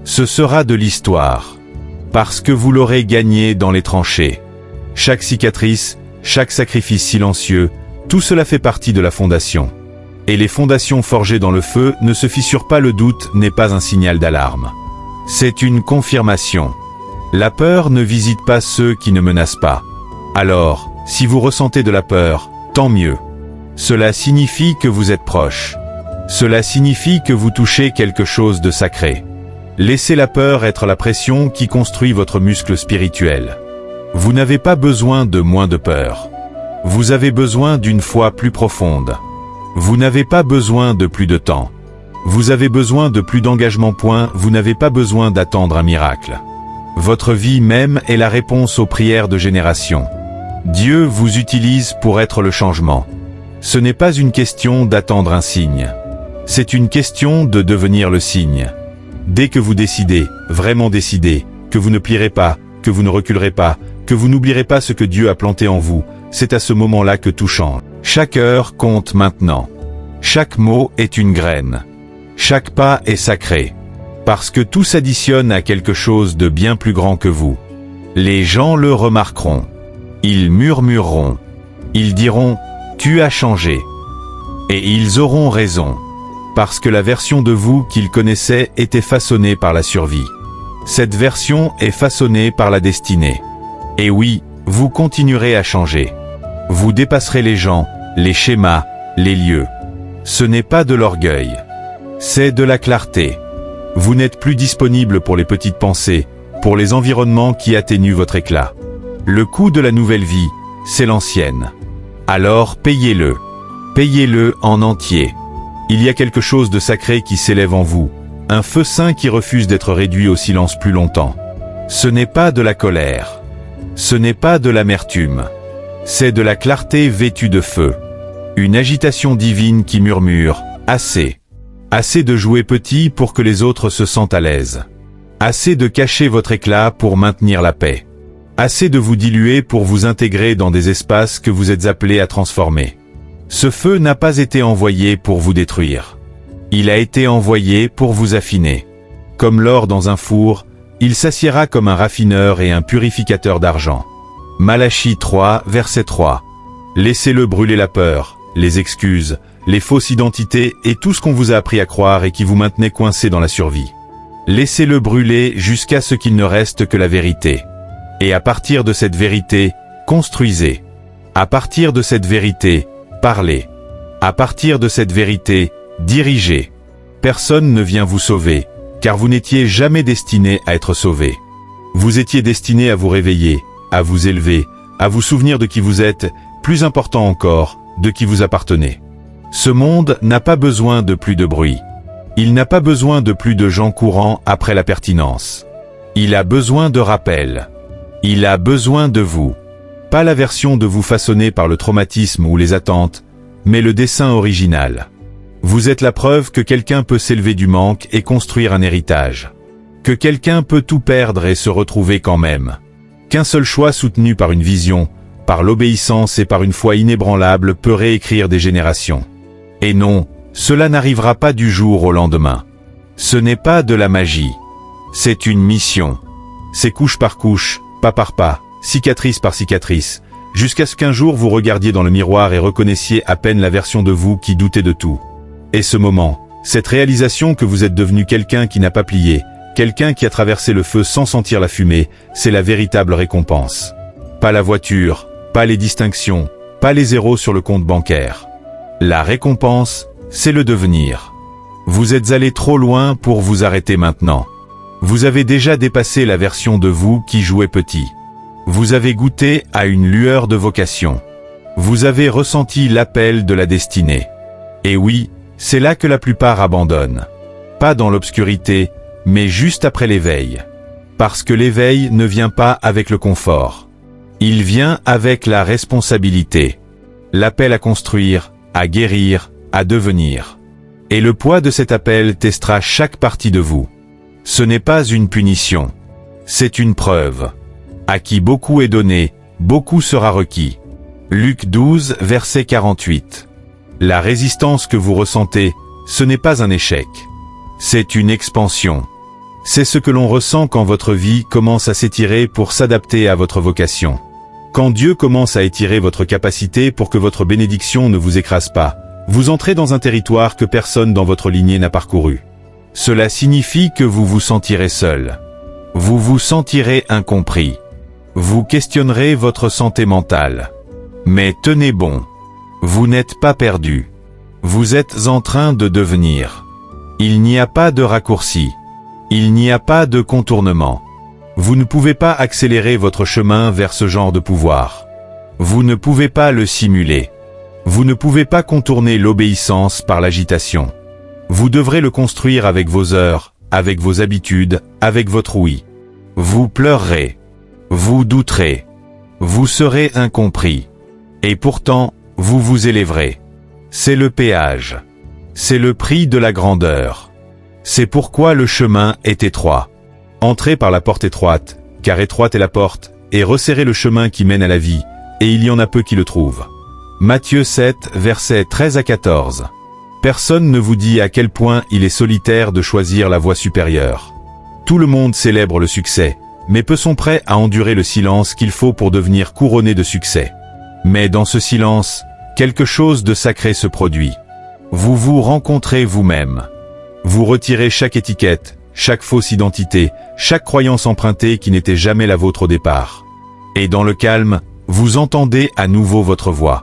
Ce sera de l'histoire. Parce que vous l'aurez gagné dans les tranchées. Chaque cicatrice, chaque sacrifice silencieux, tout cela fait partie de la fondation. Et les fondations forgées dans le feu ne se fissurent pas, le doute n'est pas un signal d'alarme. C'est une confirmation. La peur ne visite pas ceux qui ne menacent pas. Alors, si vous ressentez de la peur, tant mieux. Cela signifie que vous êtes proche. Cela signifie que vous touchez quelque chose de sacré. Laissez la peur être la pression qui construit votre muscle spirituel. Vous n'avez pas besoin de moins de peur. Vous avez besoin d'une foi plus profonde. Vous n'avez pas besoin de plus de temps. Vous avez besoin de plus d'engagement. Vous n'avez pas besoin d'attendre un miracle. Votre vie même est la réponse aux prières de génération. Dieu vous utilise pour être le changement. Ce n'est pas une question d'attendre un signe. C'est une question de devenir le signe. Dès que vous décidez, vraiment décidez, que vous ne plierez pas, que vous ne reculerez pas, que vous n'oublierez pas ce que Dieu a planté en vous, c'est à ce moment-là que tout change. Chaque heure compte maintenant. Chaque mot est une graine. Chaque pas est sacré. Parce que tout s'additionne à quelque chose de bien plus grand que vous. Les gens le remarqueront. Ils murmureront. Ils diront « Tu as changé ». Et ils auront raison. Parce que la version de vous qu'ils connaissaient était façonnée par la survie. Cette version est façonnée par la destinée. Et oui, vous continuerez à changer. Vous dépasserez les gens, les schémas, les lieux. Ce n'est pas de l'orgueil. C'est de la clarté. Vous n'êtes plus disponible pour les petites pensées, pour les environnements qui atténuent votre éclat. Le coût de la nouvelle vie, c'est l'ancienne. Alors payez-le. Payez-le en entier. Il y a quelque chose de sacré qui s'élève en vous, un feu saint qui refuse d'être réduit au silence plus longtemps. Ce n'est pas de la colère. Ce n'est pas de l'amertume. C'est de la clarté vêtue de feu. Une agitation divine qui murmure « Assez ». Assez de jouer petit pour que les autres se sentent à l'aise. Assez de cacher votre éclat pour maintenir la paix. Assez de vous diluer pour vous intégrer dans des espaces que vous êtes appelés à transformer. Ce feu n'a pas été envoyé pour vous détruire. Il a été envoyé pour vous affiner. Comme l'or dans un four, il s'assiera comme un raffineur et un purificateur d'argent. Malachie 3, verset 3. Laissez-le brûler la peur, les excuses, les fausses identités et tout ce qu'on vous a appris à croire et qui vous maintenait coincé dans la survie. Laissez-le brûler jusqu'à ce qu'il ne reste que la vérité. Et à partir de cette vérité, construisez. À partir de cette vérité, parlez. À partir de cette vérité, dirigez. Personne ne vient vous sauver, car vous n'étiez jamais destiné à être sauvé. Vous étiez destiné à vous réveiller, à vous élever, à vous souvenir de qui vous êtes, plus important encore, de qui vous appartenez. Ce monde n'a pas besoin de plus de bruit. Il n'a pas besoin de plus de gens courant après la pertinence. Il a besoin de rappel. Il a besoin de vous. Pas la version de vous façonnée par le traumatisme ou les attentes, mais le dessin original. Vous êtes la preuve que quelqu'un peut s'élever du manque et construire un héritage. Que quelqu'un peut tout perdre et se retrouver quand même. Qu'un seul choix soutenu par une vision, par l'obéissance et par une foi inébranlable peut réécrire des générations. Et non, cela n'arrivera pas du jour au lendemain. Ce n'est pas de la magie. C'est une mission. C'est couche par couche, pas par pas, cicatrice par cicatrice, jusqu'à ce qu'un jour vous regardiez dans le miroir et reconnaissiez à peine la version de vous qui doutait de tout. Et ce moment, cette réalisation que vous êtes devenu quelqu'un qui n'a pas plié, quelqu'un qui a traversé le feu sans sentir la fumée, c'est la véritable récompense. Pas la voiture, pas les distinctions, pas les zéros sur le compte bancaire. La récompense, c'est le devenir. Vous êtes allé trop loin pour vous arrêter maintenant. Vous avez déjà dépassé la version de vous qui jouait petit. Vous avez goûté à une lueur de vocation. Vous avez ressenti l'appel de la destinée. Et oui, c'est là que la plupart abandonnent. Pas dans l'obscurité, mais juste après l'éveil. Parce que l'éveil ne vient pas avec le confort. Il vient avec la responsabilité. L'appel à construire, à guérir, à devenir. Et le poids de cet appel testera chaque partie de vous. Ce n'est pas une punition. C'est une preuve. À qui beaucoup est donné, beaucoup sera requis. Luc 12, verset 48. La résistance que vous ressentez, ce n'est pas un échec. C'est une expansion. C'est ce que l'on ressent quand votre vie commence à s'étirer pour s'adapter à votre vocation. Quand Dieu commence à étirer votre capacité pour que votre bénédiction ne vous écrase pas, vous entrez dans un territoire que personne dans votre lignée n'a parcouru. Cela signifie que vous vous sentirez seul. Vous vous sentirez incompris. Vous questionnerez votre santé mentale. Mais tenez bon. Vous n'êtes pas perdu. Vous êtes en train de devenir. Il n'y a pas de raccourci. Il n'y a pas de contournement. Vous ne pouvez pas accélérer votre chemin vers ce genre de pouvoir. Vous ne pouvez pas le simuler. Vous ne pouvez pas contourner l'obéissance par l'agitation. Vous devrez le construire avec vos heures, avec vos habitudes, avec votre oui. Vous pleurerez. Vous douterez. Vous serez incompris. Et pourtant, vous vous élèverez. C'est le péage. C'est le prix de la grandeur. C'est pourquoi le chemin est étroit. Entrez par la porte étroite, car étroite est la porte, et resserrez le chemin qui mène à la vie, et il y en a peu qui le trouvent. Matthieu 7, versets 13 à 14. Personne ne vous dit à quel point il est solitaire de choisir la voie supérieure. Tout le monde célèbre le succès, mais peu sont prêts à endurer le silence qu'il faut pour devenir couronné de succès. Mais dans ce silence, quelque chose de sacré se produit. Vous vous rencontrez vous-même. Vous retirez chaque étiquette, chaque fausse identité, chaque croyance empruntée qui n'était jamais la vôtre au départ. Et dans le calme, vous entendez à nouveau votre voix.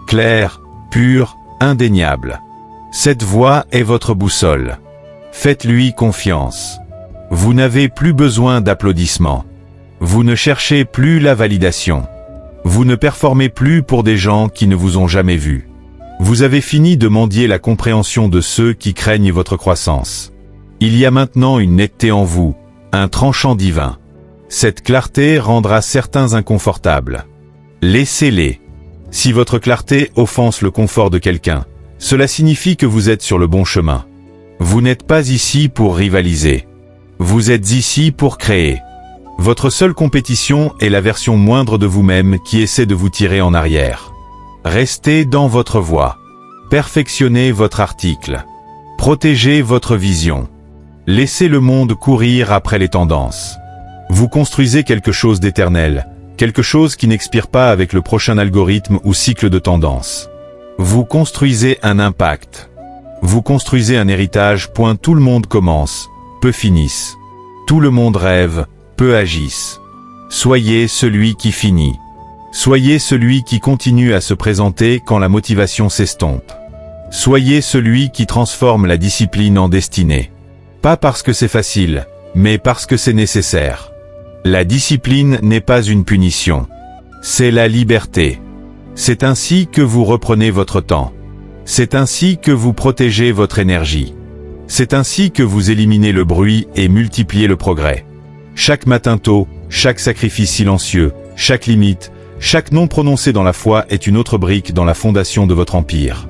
Claire, pure, indéniable. Cette voix est votre boussole. Faites-lui confiance. Vous n'avez plus besoin d'applaudissements. Vous ne cherchez plus la validation. Vous ne performez plus pour des gens qui ne vous ont jamais vu. Vous avez fini de mendier la compréhension de ceux qui craignent votre croissance. Il y a maintenant une netteté en vous, un tranchant divin. Cette clarté rendra certains inconfortables. Laissez-les. Si votre clarté offense le confort de quelqu'un, cela signifie que vous êtes sur le bon chemin. Vous n'êtes pas ici pour rivaliser. Vous êtes ici pour créer. Votre seule compétition est la version moindre de vous-même qui essaie de vous tirer en arrière. Restez dans votre voie. Perfectionnez votre article. Protégez votre vision. Laissez le monde courir après les tendances. Vous construisez quelque chose d'éternel, quelque chose qui n'expire pas avec le prochain algorithme ou cycle de tendance. Vous construisez un impact. Vous construisez un héritage. Tout le monde commence, peu finissent. Tout le monde rêve, peu agissent. Soyez celui qui finit. Soyez celui qui continue à se présenter quand la motivation s'estompe. Soyez celui qui transforme la discipline en destinée. Pas parce que c'est facile, mais parce que c'est nécessaire. La discipline n'est pas une punition. C'est la liberté. C'est ainsi que vous reprenez votre temps. C'est ainsi que vous protégez votre énergie. C'est ainsi que vous éliminez le bruit et multipliez le progrès. Chaque matin tôt, chaque sacrifice silencieux, chaque limite, chaque nom prononcé dans la foi est une autre brique dans la fondation de votre empire.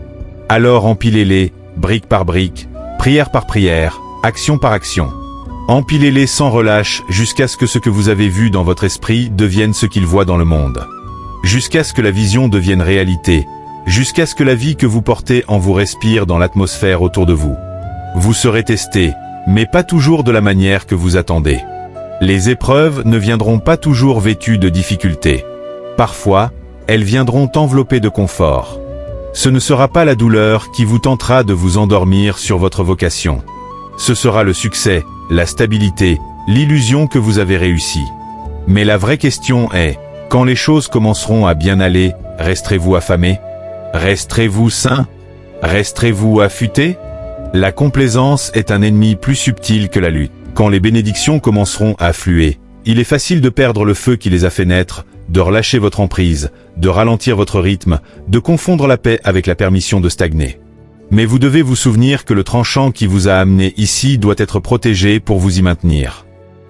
Alors empilez-les, brique par brique, prière par prière, action par action. Empilez-les sans relâche jusqu'à ce que vous avez vu dans votre esprit devienne ce qu'il voit dans le monde. Jusqu'à ce que la vision devienne réalité, jusqu'à ce que la vie que vous portez en vous respire dans l'atmosphère autour de vous. Vous serez testé, mais pas toujours de la manière que vous attendez. Les épreuves ne viendront pas toujours vêtues de difficultés. Parfois, elles viendront enveloppées de confort. Ce ne sera pas la douleur qui vous tentera de vous endormir sur votre vocation. Ce sera le succès, la stabilité, l'illusion que vous avez réussi. Mais la vraie question est, quand les choses commenceront à bien aller, resterez-vous affamé? Resterez-vous sain? Resterez-vous affûté? La complaisance est un ennemi plus subtil que la lutte. Quand les bénédictions commenceront à affluer, il est facile de perdre le feu qui les a fait naître, de relâcher votre emprise, de ralentir votre rythme, de confondre la paix avec la permission de stagner. Mais vous devez vous souvenir que le tranchant qui vous a amené ici doit être protégé pour vous y maintenir.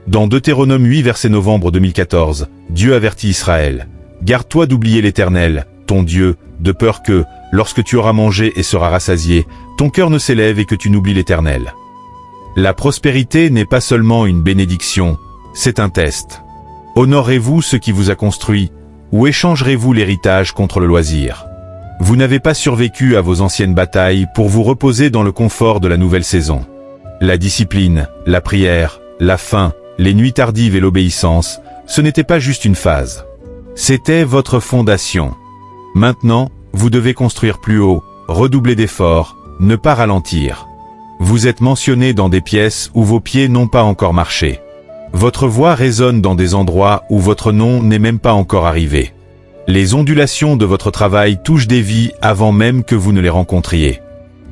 Dans Deutéronome 8 verset novembre 2014, Dieu avertit Israël. Garde-toi d'oublier l'Éternel, ton Dieu, de peur que, lorsque tu auras mangé et seras rassasié, ton cœur ne s'élève et que tu n'oublies l'Éternel. La prospérité n'est pas seulement une bénédiction, c'est un test. Honorez-vous ce qui vous a construit, ou échangerez-vous l'héritage contre le loisir? Vous n'avez pas survécu à vos anciennes batailles pour vous reposer dans le confort de la nouvelle saison. La discipline, la prière, la faim, les nuits tardives et l'obéissance, ce n'était pas juste une phase. C'était votre fondation. Maintenant, vous devez construire plus haut, redoubler d'efforts, ne pas ralentir. Vous êtes mentionné dans des pièces où vos pieds n'ont pas encore marché. Votre voix résonne dans des endroits où votre nom n'est même pas encore arrivé. Les ondulations de votre travail touchent des vies avant même que vous ne les rencontriez.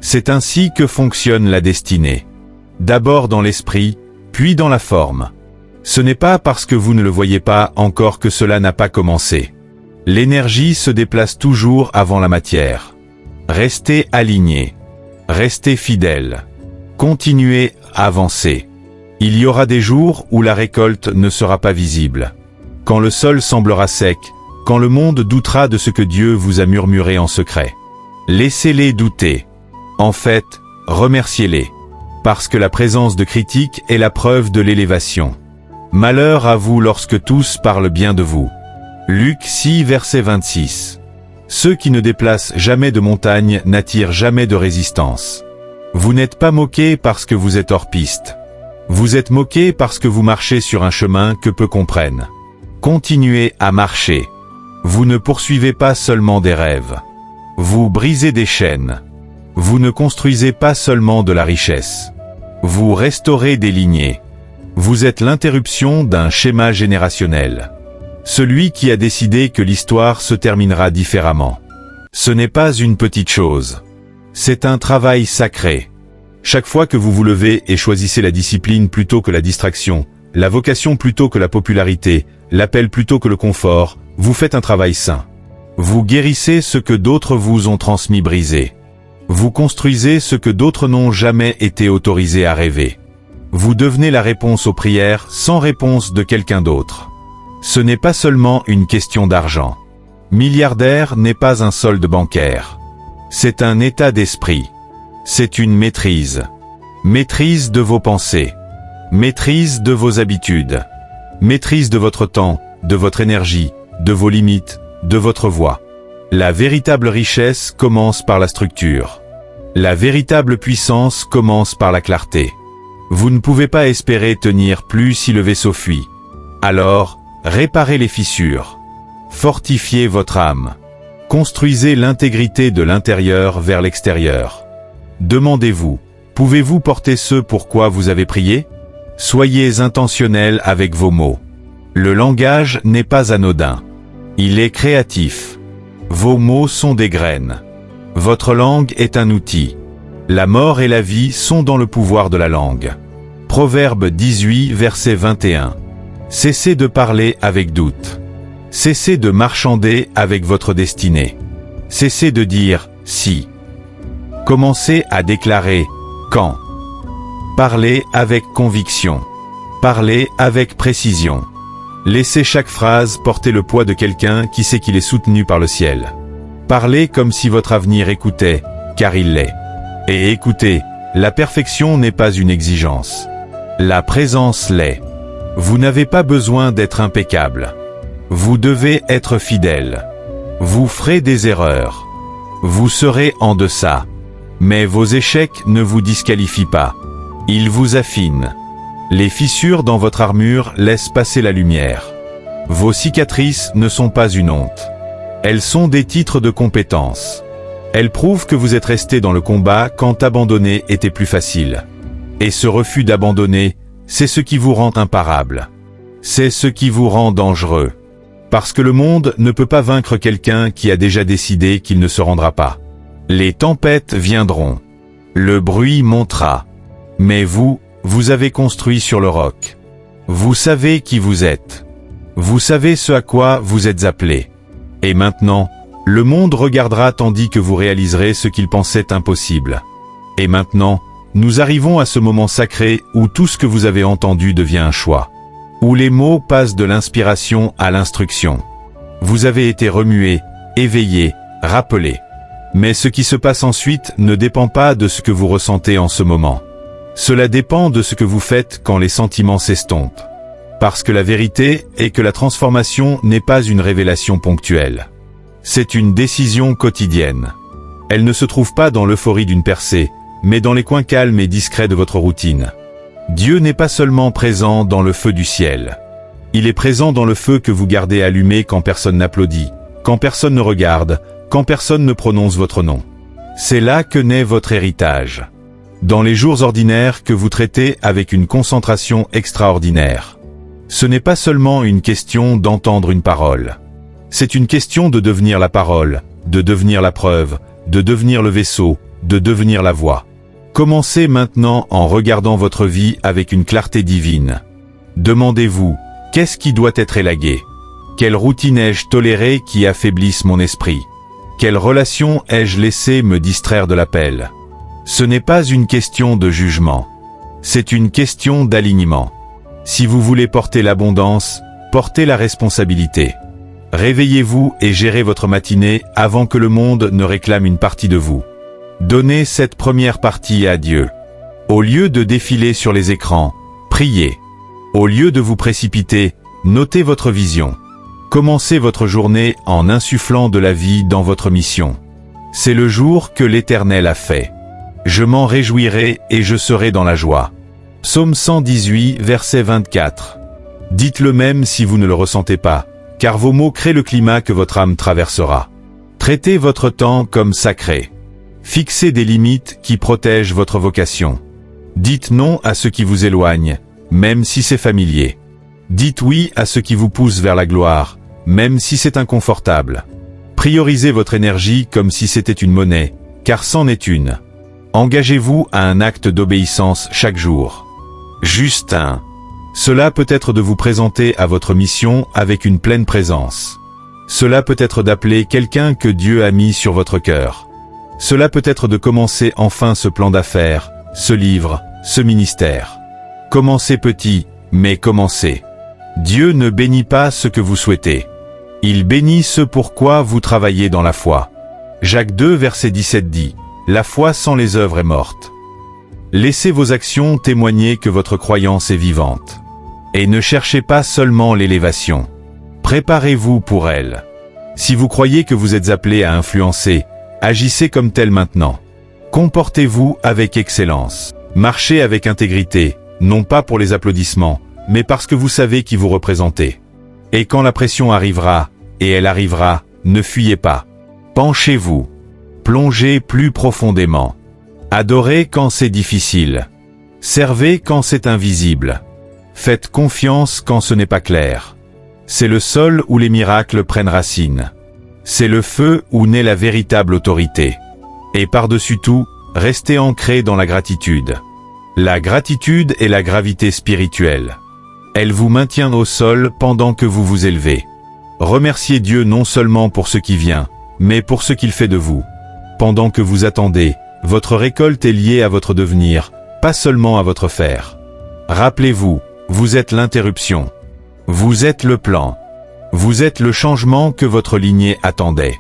C'est ainsi que fonctionne la destinée. D'abord dans l'esprit, puis dans la forme. Ce n'est pas parce que vous ne le voyez pas encore que cela n'a pas commencé. L'énergie se déplace toujours avant la matière. Restez aligné. Restez fidèle. Continuez à avancer. Il y aura des jours où la récolte ne sera pas visible. Quand le sol semblera sec, quand le monde doutera de ce que Dieu vous a murmuré en secret. Laissez-les douter. En fait, remerciez-les. Parce que la présence de critiques est la preuve de l'élévation. Malheur à vous lorsque tous parlent bien de vous. Luc 6, verset 26. Ceux qui ne déplacent jamais de montagne n'attirent jamais de résistance. Vous n'êtes pas moqué parce que vous êtes hors piste. Vous êtes moqué parce que vous marchez sur un chemin que peu comprennent. Continuez à marcher. Vous ne poursuivez pas seulement des rêves. Vous brisez des chaînes. Vous ne construisez pas seulement de la richesse. Vous restaurez des lignées. Vous êtes l'interruption d'un schéma générationnel. Celui qui a décidé que l'histoire se terminera différemment. Ce n'est pas une petite chose. C'est un travail sacré. Chaque fois que vous vous levez et choisissez la discipline plutôt que la distraction, la vocation plutôt que la popularité, l'appel plutôt que le confort, vous faites un travail saint. Vous guérissez ce que d'autres vous ont transmis brisé. Vous construisez ce que d'autres n'ont jamais été autorisés à rêver. Vous devenez la réponse aux prières sans réponse de quelqu'un d'autre. Ce n'est pas seulement une question d'argent. Milliardaire n'est pas un solde bancaire. C'est un état d'esprit. C'est une maîtrise. Maîtrise de vos pensées. Maîtrise de vos habitudes. Maîtrise de votre temps, de votre énergie, de vos limites, de votre voix. La véritable richesse commence par la structure. La véritable puissance commence par la clarté. Vous ne pouvez pas espérer tenir plus si le vaisseau fuit. Alors, réparez les fissures. Fortifiez votre âme. Construisez l'intégrité de l'intérieur vers l'extérieur. Demandez-vous, pouvez-vous porter ce pourquoi vous avez prié? Soyez intentionnel avec vos mots. Le langage n'est pas anodin. Il est créatif. Vos mots sont des graines. Votre langue est un outil. La mort et la vie sont dans le pouvoir de la langue. Proverbe 18, verset 21. Cessez de parler avec doute. Cessez de marchander avec votre destinée. Cessez de dire « si ». Commencez à déclarer « quand ». Parlez avec conviction. Parlez avec précision. Laissez chaque phrase porter le poids de quelqu'un qui sait qu'il est soutenu par le ciel. Parlez comme si votre avenir écoutait, car il l'est. Et écoutez, la perfection n'est pas une exigence. La présence l'est. Vous n'avez pas besoin d'être impeccable. Vous devez être fidèle. Vous ferez des erreurs. Vous serez en deçà. Mais vos échecs ne vous disqualifient pas. Ils vous affinent. Les fissures dans votre armure laissent passer la lumière. Vos cicatrices ne sont pas une honte. Elles sont des titres de compétence. Elles prouvent que vous êtes resté dans le combat quand abandonner était plus facile. Et ce refus d'abandonner, c'est ce qui vous rend imparable. C'est ce qui vous rend dangereux. Parce que le monde ne peut pas vaincre quelqu'un qui a déjà décidé qu'il ne se rendra pas. Les tempêtes viendront. Le bruit montera. Mais vous avez construit sur le roc. Vous savez qui vous êtes. Vous savez ce à quoi vous êtes appelé. Et maintenant, le monde regardera tandis que vous réaliserez ce qu'il pensait impossible. Et maintenant, nous arrivons à ce moment sacré où tout ce que vous avez entendu devient un choix. Où les mots passent de l'inspiration à l'instruction. Vous avez été remué, éveillé, rappelé. Mais ce qui se passe ensuite ne dépend pas de ce que vous ressentez en ce moment. Cela dépend de ce que vous faites quand les sentiments s'estompent. Parce que la vérité est que la transformation n'est pas une révélation ponctuelle. C'est une décision quotidienne. Elle ne se trouve pas dans l'euphorie d'une percée, mais dans les coins calmes et discrets de votre routine. Dieu n'est pas seulement présent dans le feu du ciel. Il est présent dans le feu que vous gardez allumé quand personne n'applaudit, quand personne ne regarde, quand personne ne prononce votre nom. C'est là que naît votre héritage. Dans les jours ordinaires que vous traitez avec une concentration extraordinaire. Ce n'est pas seulement une question d'entendre une parole. C'est une question de devenir la parole, de devenir la preuve, de devenir le vaisseau, de devenir la voix. Commencez maintenant en regardant votre vie avec une clarté divine. Demandez-vous, qu'est-ce qui doit être élagué? Quelle routine ai-je tolérée qui affaiblisse mon esprit? Quelle relation ai-je laissé me distraire de l'appel? Ce n'est pas une question de jugement. C'est une question d'alignement. Si vous voulez porter l'abondance, portez la responsabilité. Réveillez-vous et gérez votre matinée avant que le monde ne réclame une partie de vous. Donnez cette première partie à Dieu. Au lieu de défiler sur les écrans, priez. Au lieu de vous précipiter, notez votre vision. Commencez votre journée en insufflant de la vie dans votre mission. C'est le jour que l'Éternel a fait. Je m'en réjouirai et je serai dans la joie. Psaume 118, verset 24. Dites-le même si vous ne le ressentez pas, car vos mots créent le climat que votre âme traversera. Traitez votre temps comme sacré. Fixez des limites qui protègent votre vocation. Dites non à ce qui vous éloigne, même si c'est familier. Dites oui à ce qui vous pousse vers la gloire, même si c'est inconfortable. Priorisez votre énergie comme si c'était une monnaie, car c'en est une. Engagez-vous à un acte d'obéissance chaque jour. Juste un. Cela peut être de vous présenter à votre mission avec une pleine présence. Cela peut être d'appeler quelqu'un que Dieu a mis sur votre cœur. Cela peut être de commencer enfin ce plan d'affaires, ce livre, ce ministère. Commencez petit, mais commencez. Dieu ne bénit pas ce que vous souhaitez. Il bénit ce pourquoi vous travaillez dans la foi. Jacques 2, verset 17 dit, « La foi sans les œuvres est morte. » Laissez vos actions témoigner que votre croyance est vivante. Et ne cherchez pas seulement l'élévation. Préparez-vous pour elle. Si vous croyez que vous êtes appelé à influencer, agissez comme tel maintenant. Comportez-vous avec excellence. Marchez avec intégrité, non pas pour les applaudissements, mais parce que vous savez qui vous représentez. Et quand la pression arrivera, et elle arrivera, ne fuyez pas. Penchez-vous. Plongez plus profondément. Adorez quand c'est difficile. Servez quand c'est invisible. Faites confiance quand ce n'est pas clair. C'est le sol où les miracles prennent racine. C'est le feu où naît la véritable autorité. Et par-dessus tout, restez ancré dans la gratitude. La gratitude est la gravité spirituelle. Elle vous maintient au sol pendant que vous vous élevez. Remerciez Dieu non seulement pour ce qui vient, mais pour ce qu'il fait de vous. Pendant que vous attendez, votre récolte est liée à votre devenir, pas seulement à votre faire. Rappelez-vous, vous êtes l'interruption. Vous êtes le plan. Vous êtes le changement que votre lignée attendait.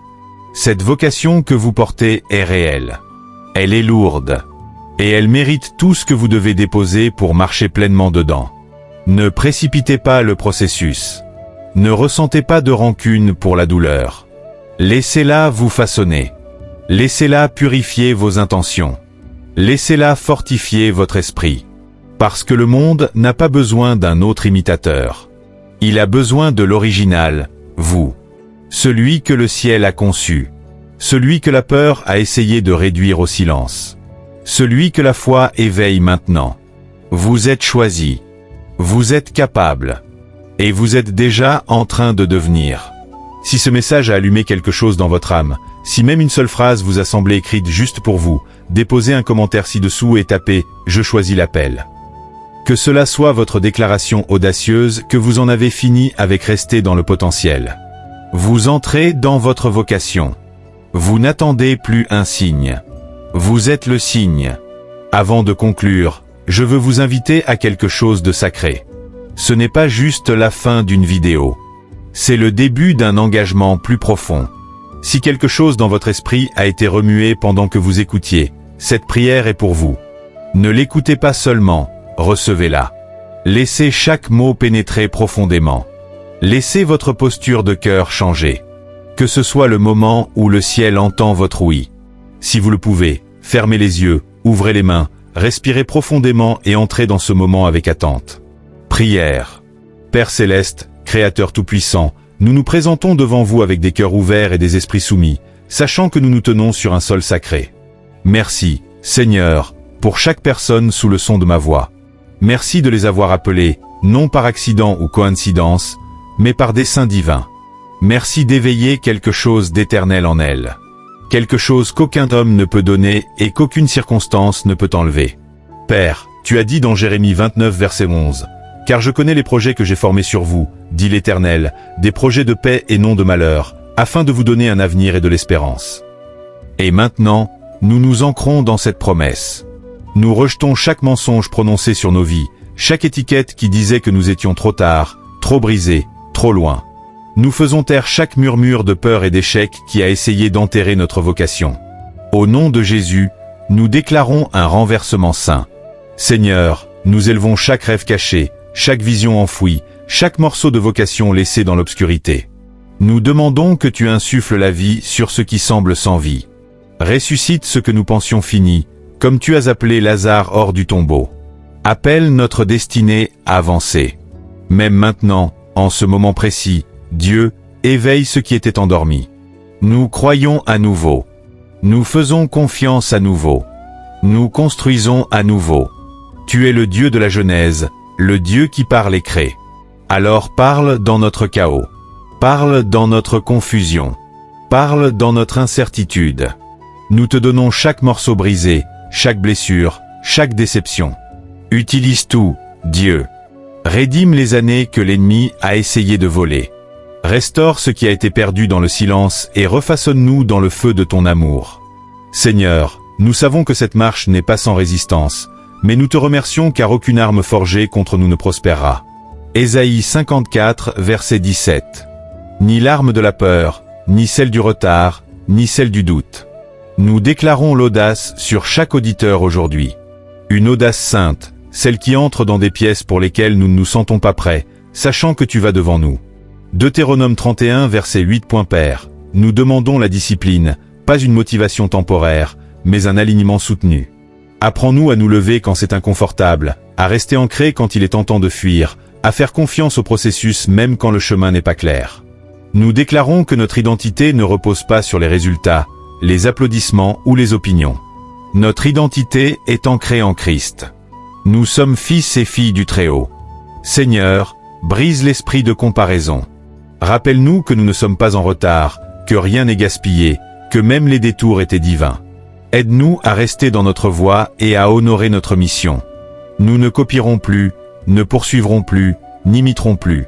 Cette vocation que vous portez est réelle. Elle est lourde. Et elle mérite tout ce que vous devez déposer pour marcher pleinement dedans. Ne précipitez pas le processus. Ne ressentez pas de rancune pour la douleur. Laissez-la vous façonner. Laissez-la purifier vos intentions. Laissez-la fortifier votre esprit. Parce que le monde n'a pas besoin d'un autre imitateur. Il a besoin de l'original, vous. Celui que le ciel a conçu. Celui que la peur a essayé de réduire au silence. Celui que la foi éveille maintenant. Vous êtes choisi. Vous êtes capable. Et vous êtes déjà en train de devenir. Si ce message a allumé quelque chose dans votre âme, si même une seule phrase vous a semblé écrite juste pour vous, déposez un commentaire ci-dessous et tapez « Je choisis l'appel ». Que cela soit votre déclaration audacieuse que vous en avez fini avec rester dans le potentiel. Vous entrez dans votre vocation. Vous n'attendez plus un signe. Vous êtes le signe. Avant de conclure, je veux vous inviter à quelque chose de sacré. Ce n'est pas juste la fin d'une vidéo. C'est le début d'un engagement plus profond. Si quelque chose dans votre esprit a été remué pendant que vous écoutiez, cette prière est pour vous. Ne l'écoutez pas seulement, recevez-la. Laissez chaque mot pénétrer profondément. Laissez votre posture de cœur changer. Que ce soit le moment où le ciel entend votre oui. Si vous le pouvez, fermez les yeux, ouvrez les mains, respirez profondément et entrez dans ce moment avec attente. Prière. Père Céleste, Créateur Tout-Puissant, nous nous présentons devant vous avec des cœurs ouverts et des esprits soumis, sachant que nous nous tenons sur un sol sacré. Merci, Seigneur, pour chaque personne sous le son de ma voix. Merci de les avoir appelées, non par accident ou coïncidence, mais par dessein divin. Merci d'éveiller quelque chose d'éternel en elles. Quelque chose qu'aucun homme ne peut donner et qu'aucune circonstance ne peut enlever. Père, tu as dit dans Jérémie 29 verset 11, « Car je connais les projets que j'ai formés sur vous, dit l'Éternel, des projets de paix et non de malheur, afin de vous donner un avenir et de l'espérance. » Et maintenant, nous nous ancrons dans cette promesse. Nous rejetons chaque mensonge prononcé sur nos vies, chaque étiquette qui disait que nous étions trop tard, trop brisés, trop loin. Nous faisons taire chaque murmure de peur et d'échec qui a essayé d'enterrer notre vocation. Au nom de Jésus, nous déclarons un renversement saint. Seigneur, nous élevons chaque rêve caché, chaque vision enfouie, chaque morceau de vocation laissé dans l'obscurité. Nous demandons que tu insuffles la vie sur ce qui semble sans vie. Ressuscite ce que nous pensions fini, comme tu as appelé Lazare hors du tombeau. Appelle notre destinée à avancer. Même maintenant, en ce moment précis, Dieu, éveille ce qui était endormi. Nous croyons à nouveau. Nous faisons confiance à nouveau. Nous construisons à nouveau. Tu es le Dieu de la Genèse, le Dieu qui parle et crée. Alors parle dans notre chaos. Parle dans notre confusion. Parle dans notre incertitude. Nous te donnons chaque morceau brisé, chaque blessure, chaque déception. Utilise tout, Dieu. Rédime les années que l'ennemi a essayé de voler. Restaure ce qui a été perdu dans le silence et refaçonne-nous dans le feu de ton amour. Seigneur, nous savons que cette marche n'est pas sans résistance, mais nous te remercions car aucune arme forgée contre nous ne prospérera. Ésaïe 54, verset 17. Ni l'arme de la peur, ni celle du retard, ni celle du doute. Nous déclarons l'audace sur chaque auditeur aujourd'hui. Une audace sainte, celle qui entre dans des pièces pour lesquelles nous ne nous sentons pas prêts, sachant que tu vas devant nous. Deutéronome 31, verset 8. Père, nous demandons la discipline, pas une motivation temporaire, mais un alignement soutenu. Apprends-nous à nous lever quand c'est inconfortable, à rester ancrés quand il est tentant de fuir, à faire confiance au processus même quand le chemin n'est pas clair. Nous déclarons que notre identité ne repose pas sur les résultats, les applaudissements ou les opinions. Notre identité est ancrée en Christ. Nous sommes fils et filles du Très-Haut. Seigneur, brise l'esprit de comparaison. Rappelle-nous que nous ne sommes pas en retard, que rien n'est gaspillé, que même les détours étaient divins. Aide-nous à rester dans notre voie et à honorer notre mission. Nous ne copierons plus, ne poursuivrons plus, n'imiterons plus.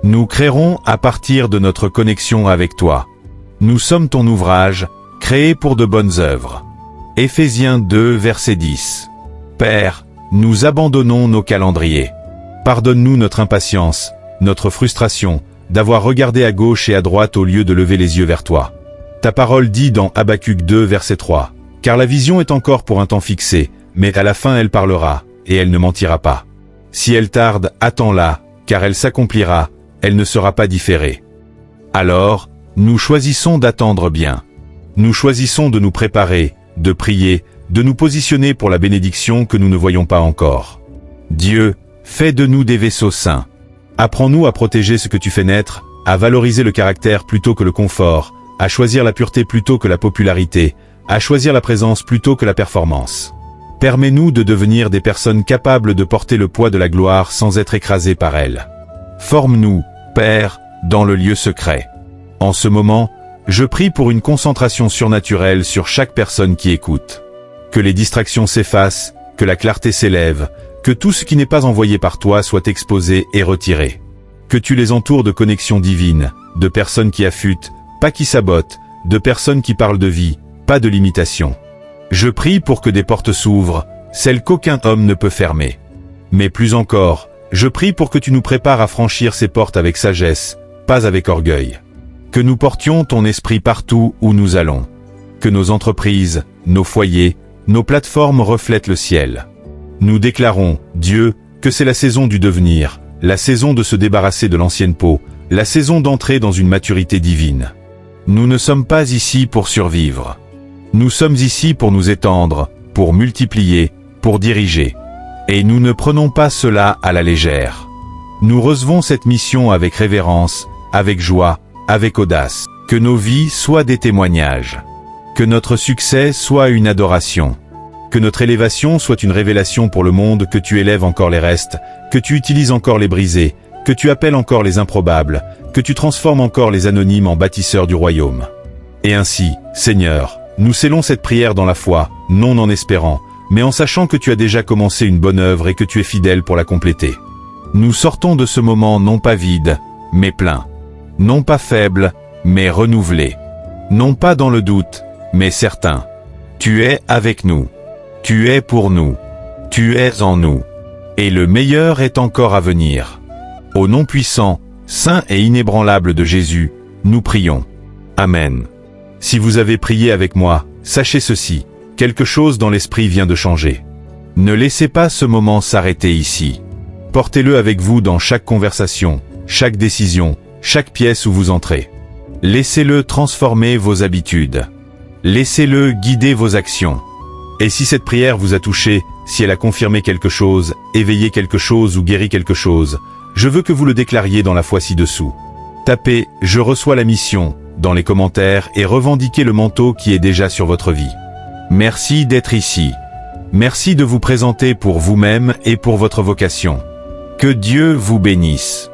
Nous créerons à partir de notre connexion avec toi. Nous sommes ton ouvrage, créé pour de bonnes œuvres. Éphésiens 2, verset 10. Père, nous abandonnons nos calendriers. Pardonne-nous notre impatience, notre frustration, d'avoir regardé à gauche et à droite au lieu de lever les yeux vers toi. Ta parole dit dans Habacuc 2, verset 3, « Car la vision est encore pour un temps fixé, mais à la fin elle parlera, et elle ne mentira pas. Si elle tarde, attends-la, car elle s'accomplira, elle ne sera pas différée. » Alors, nous choisissons d'attendre bien. Nous choisissons de nous préparer, de prier, de nous positionner pour la bénédiction que nous ne voyons pas encore. Dieu, fais de nous des vaisseaux saints. Apprends-nous à protéger ce que tu fais naître, à valoriser le caractère plutôt que le confort, à choisir la pureté plutôt que la popularité, à choisir la présence plutôt que la performance. Permets-nous de devenir des personnes capables de porter le poids de la gloire sans être écrasées par elle. Forme-nous, Père, dans le lieu secret. En ce moment, je prie pour une concentration surnaturelle sur chaque personne qui écoute. Que les distractions s'effacent, que la clarté s'élève, que tout ce qui n'est pas envoyé par toi soit exposé et retiré. Que tu les entoures de connexions divines, de personnes qui affûtent, pas qui sabotent, de personnes qui parlent de vie, pas de limitation. Je prie pour que des portes s'ouvrent, celles qu'aucun homme ne peut fermer. Mais plus encore, je prie pour que tu nous prépares à franchir ces portes avec sagesse, pas avec orgueil. Que nous portions ton esprit partout où nous allons. Que nos entreprises, nos foyers, nos plateformes reflètent le ciel. Nous déclarons, Dieu, que c'est la saison du devenir, la saison de se débarrasser de l'ancienne peau, la saison d'entrer dans une maturité divine. Nous ne sommes pas ici pour survivre. Nous sommes ici pour nous étendre, pour multiplier, pour diriger. Et nous ne prenons pas cela à la légère. Nous recevons cette mission avec révérence, avec joie, avec audace. Que nos vies soient des témoignages. Que notre succès soit une adoration. Que notre élévation soit une révélation pour le monde, que tu élèves encore les restes, que tu utilises encore les brisés, que tu appelles encore les improbables, que tu transformes encore les anonymes en bâtisseurs du royaume. Et ainsi, Seigneur, nous scellons cette prière dans la foi, non en espérant, mais en sachant que tu as déjà commencé une bonne œuvre et que tu es fidèle pour la compléter. Nous sortons de ce moment non pas vide, mais plein. Non pas faible, mais renouvelé. Non pas dans le doute, mais certain. Tu es avec nous. Tu es pour nous. Tu es en nous. Et le meilleur est encore à venir. Au nom puissant, saint et inébranlable de Jésus, nous prions. Amen. Si vous avez prié avec moi, sachez ceci, quelque chose dans l'esprit vient de changer. Ne laissez pas ce moment s'arrêter ici. Portez-le avec vous dans chaque conversation, chaque décision, chaque pièce où vous entrez. Laissez-le transformer vos habitudes. Laissez-le guider vos actions. Et si cette prière vous a touché, si elle a confirmé quelque chose, éveillé quelque chose ou guéri quelque chose, je veux que vous le déclariez dans la foi ci-dessous. Tapez « Je reçois la mission » dans les commentaires et revendiquez le manteau qui est déjà sur votre vie. Merci d'être ici. Merci de vous présenter pour vous-même et pour votre vocation. Que Dieu vous bénisse.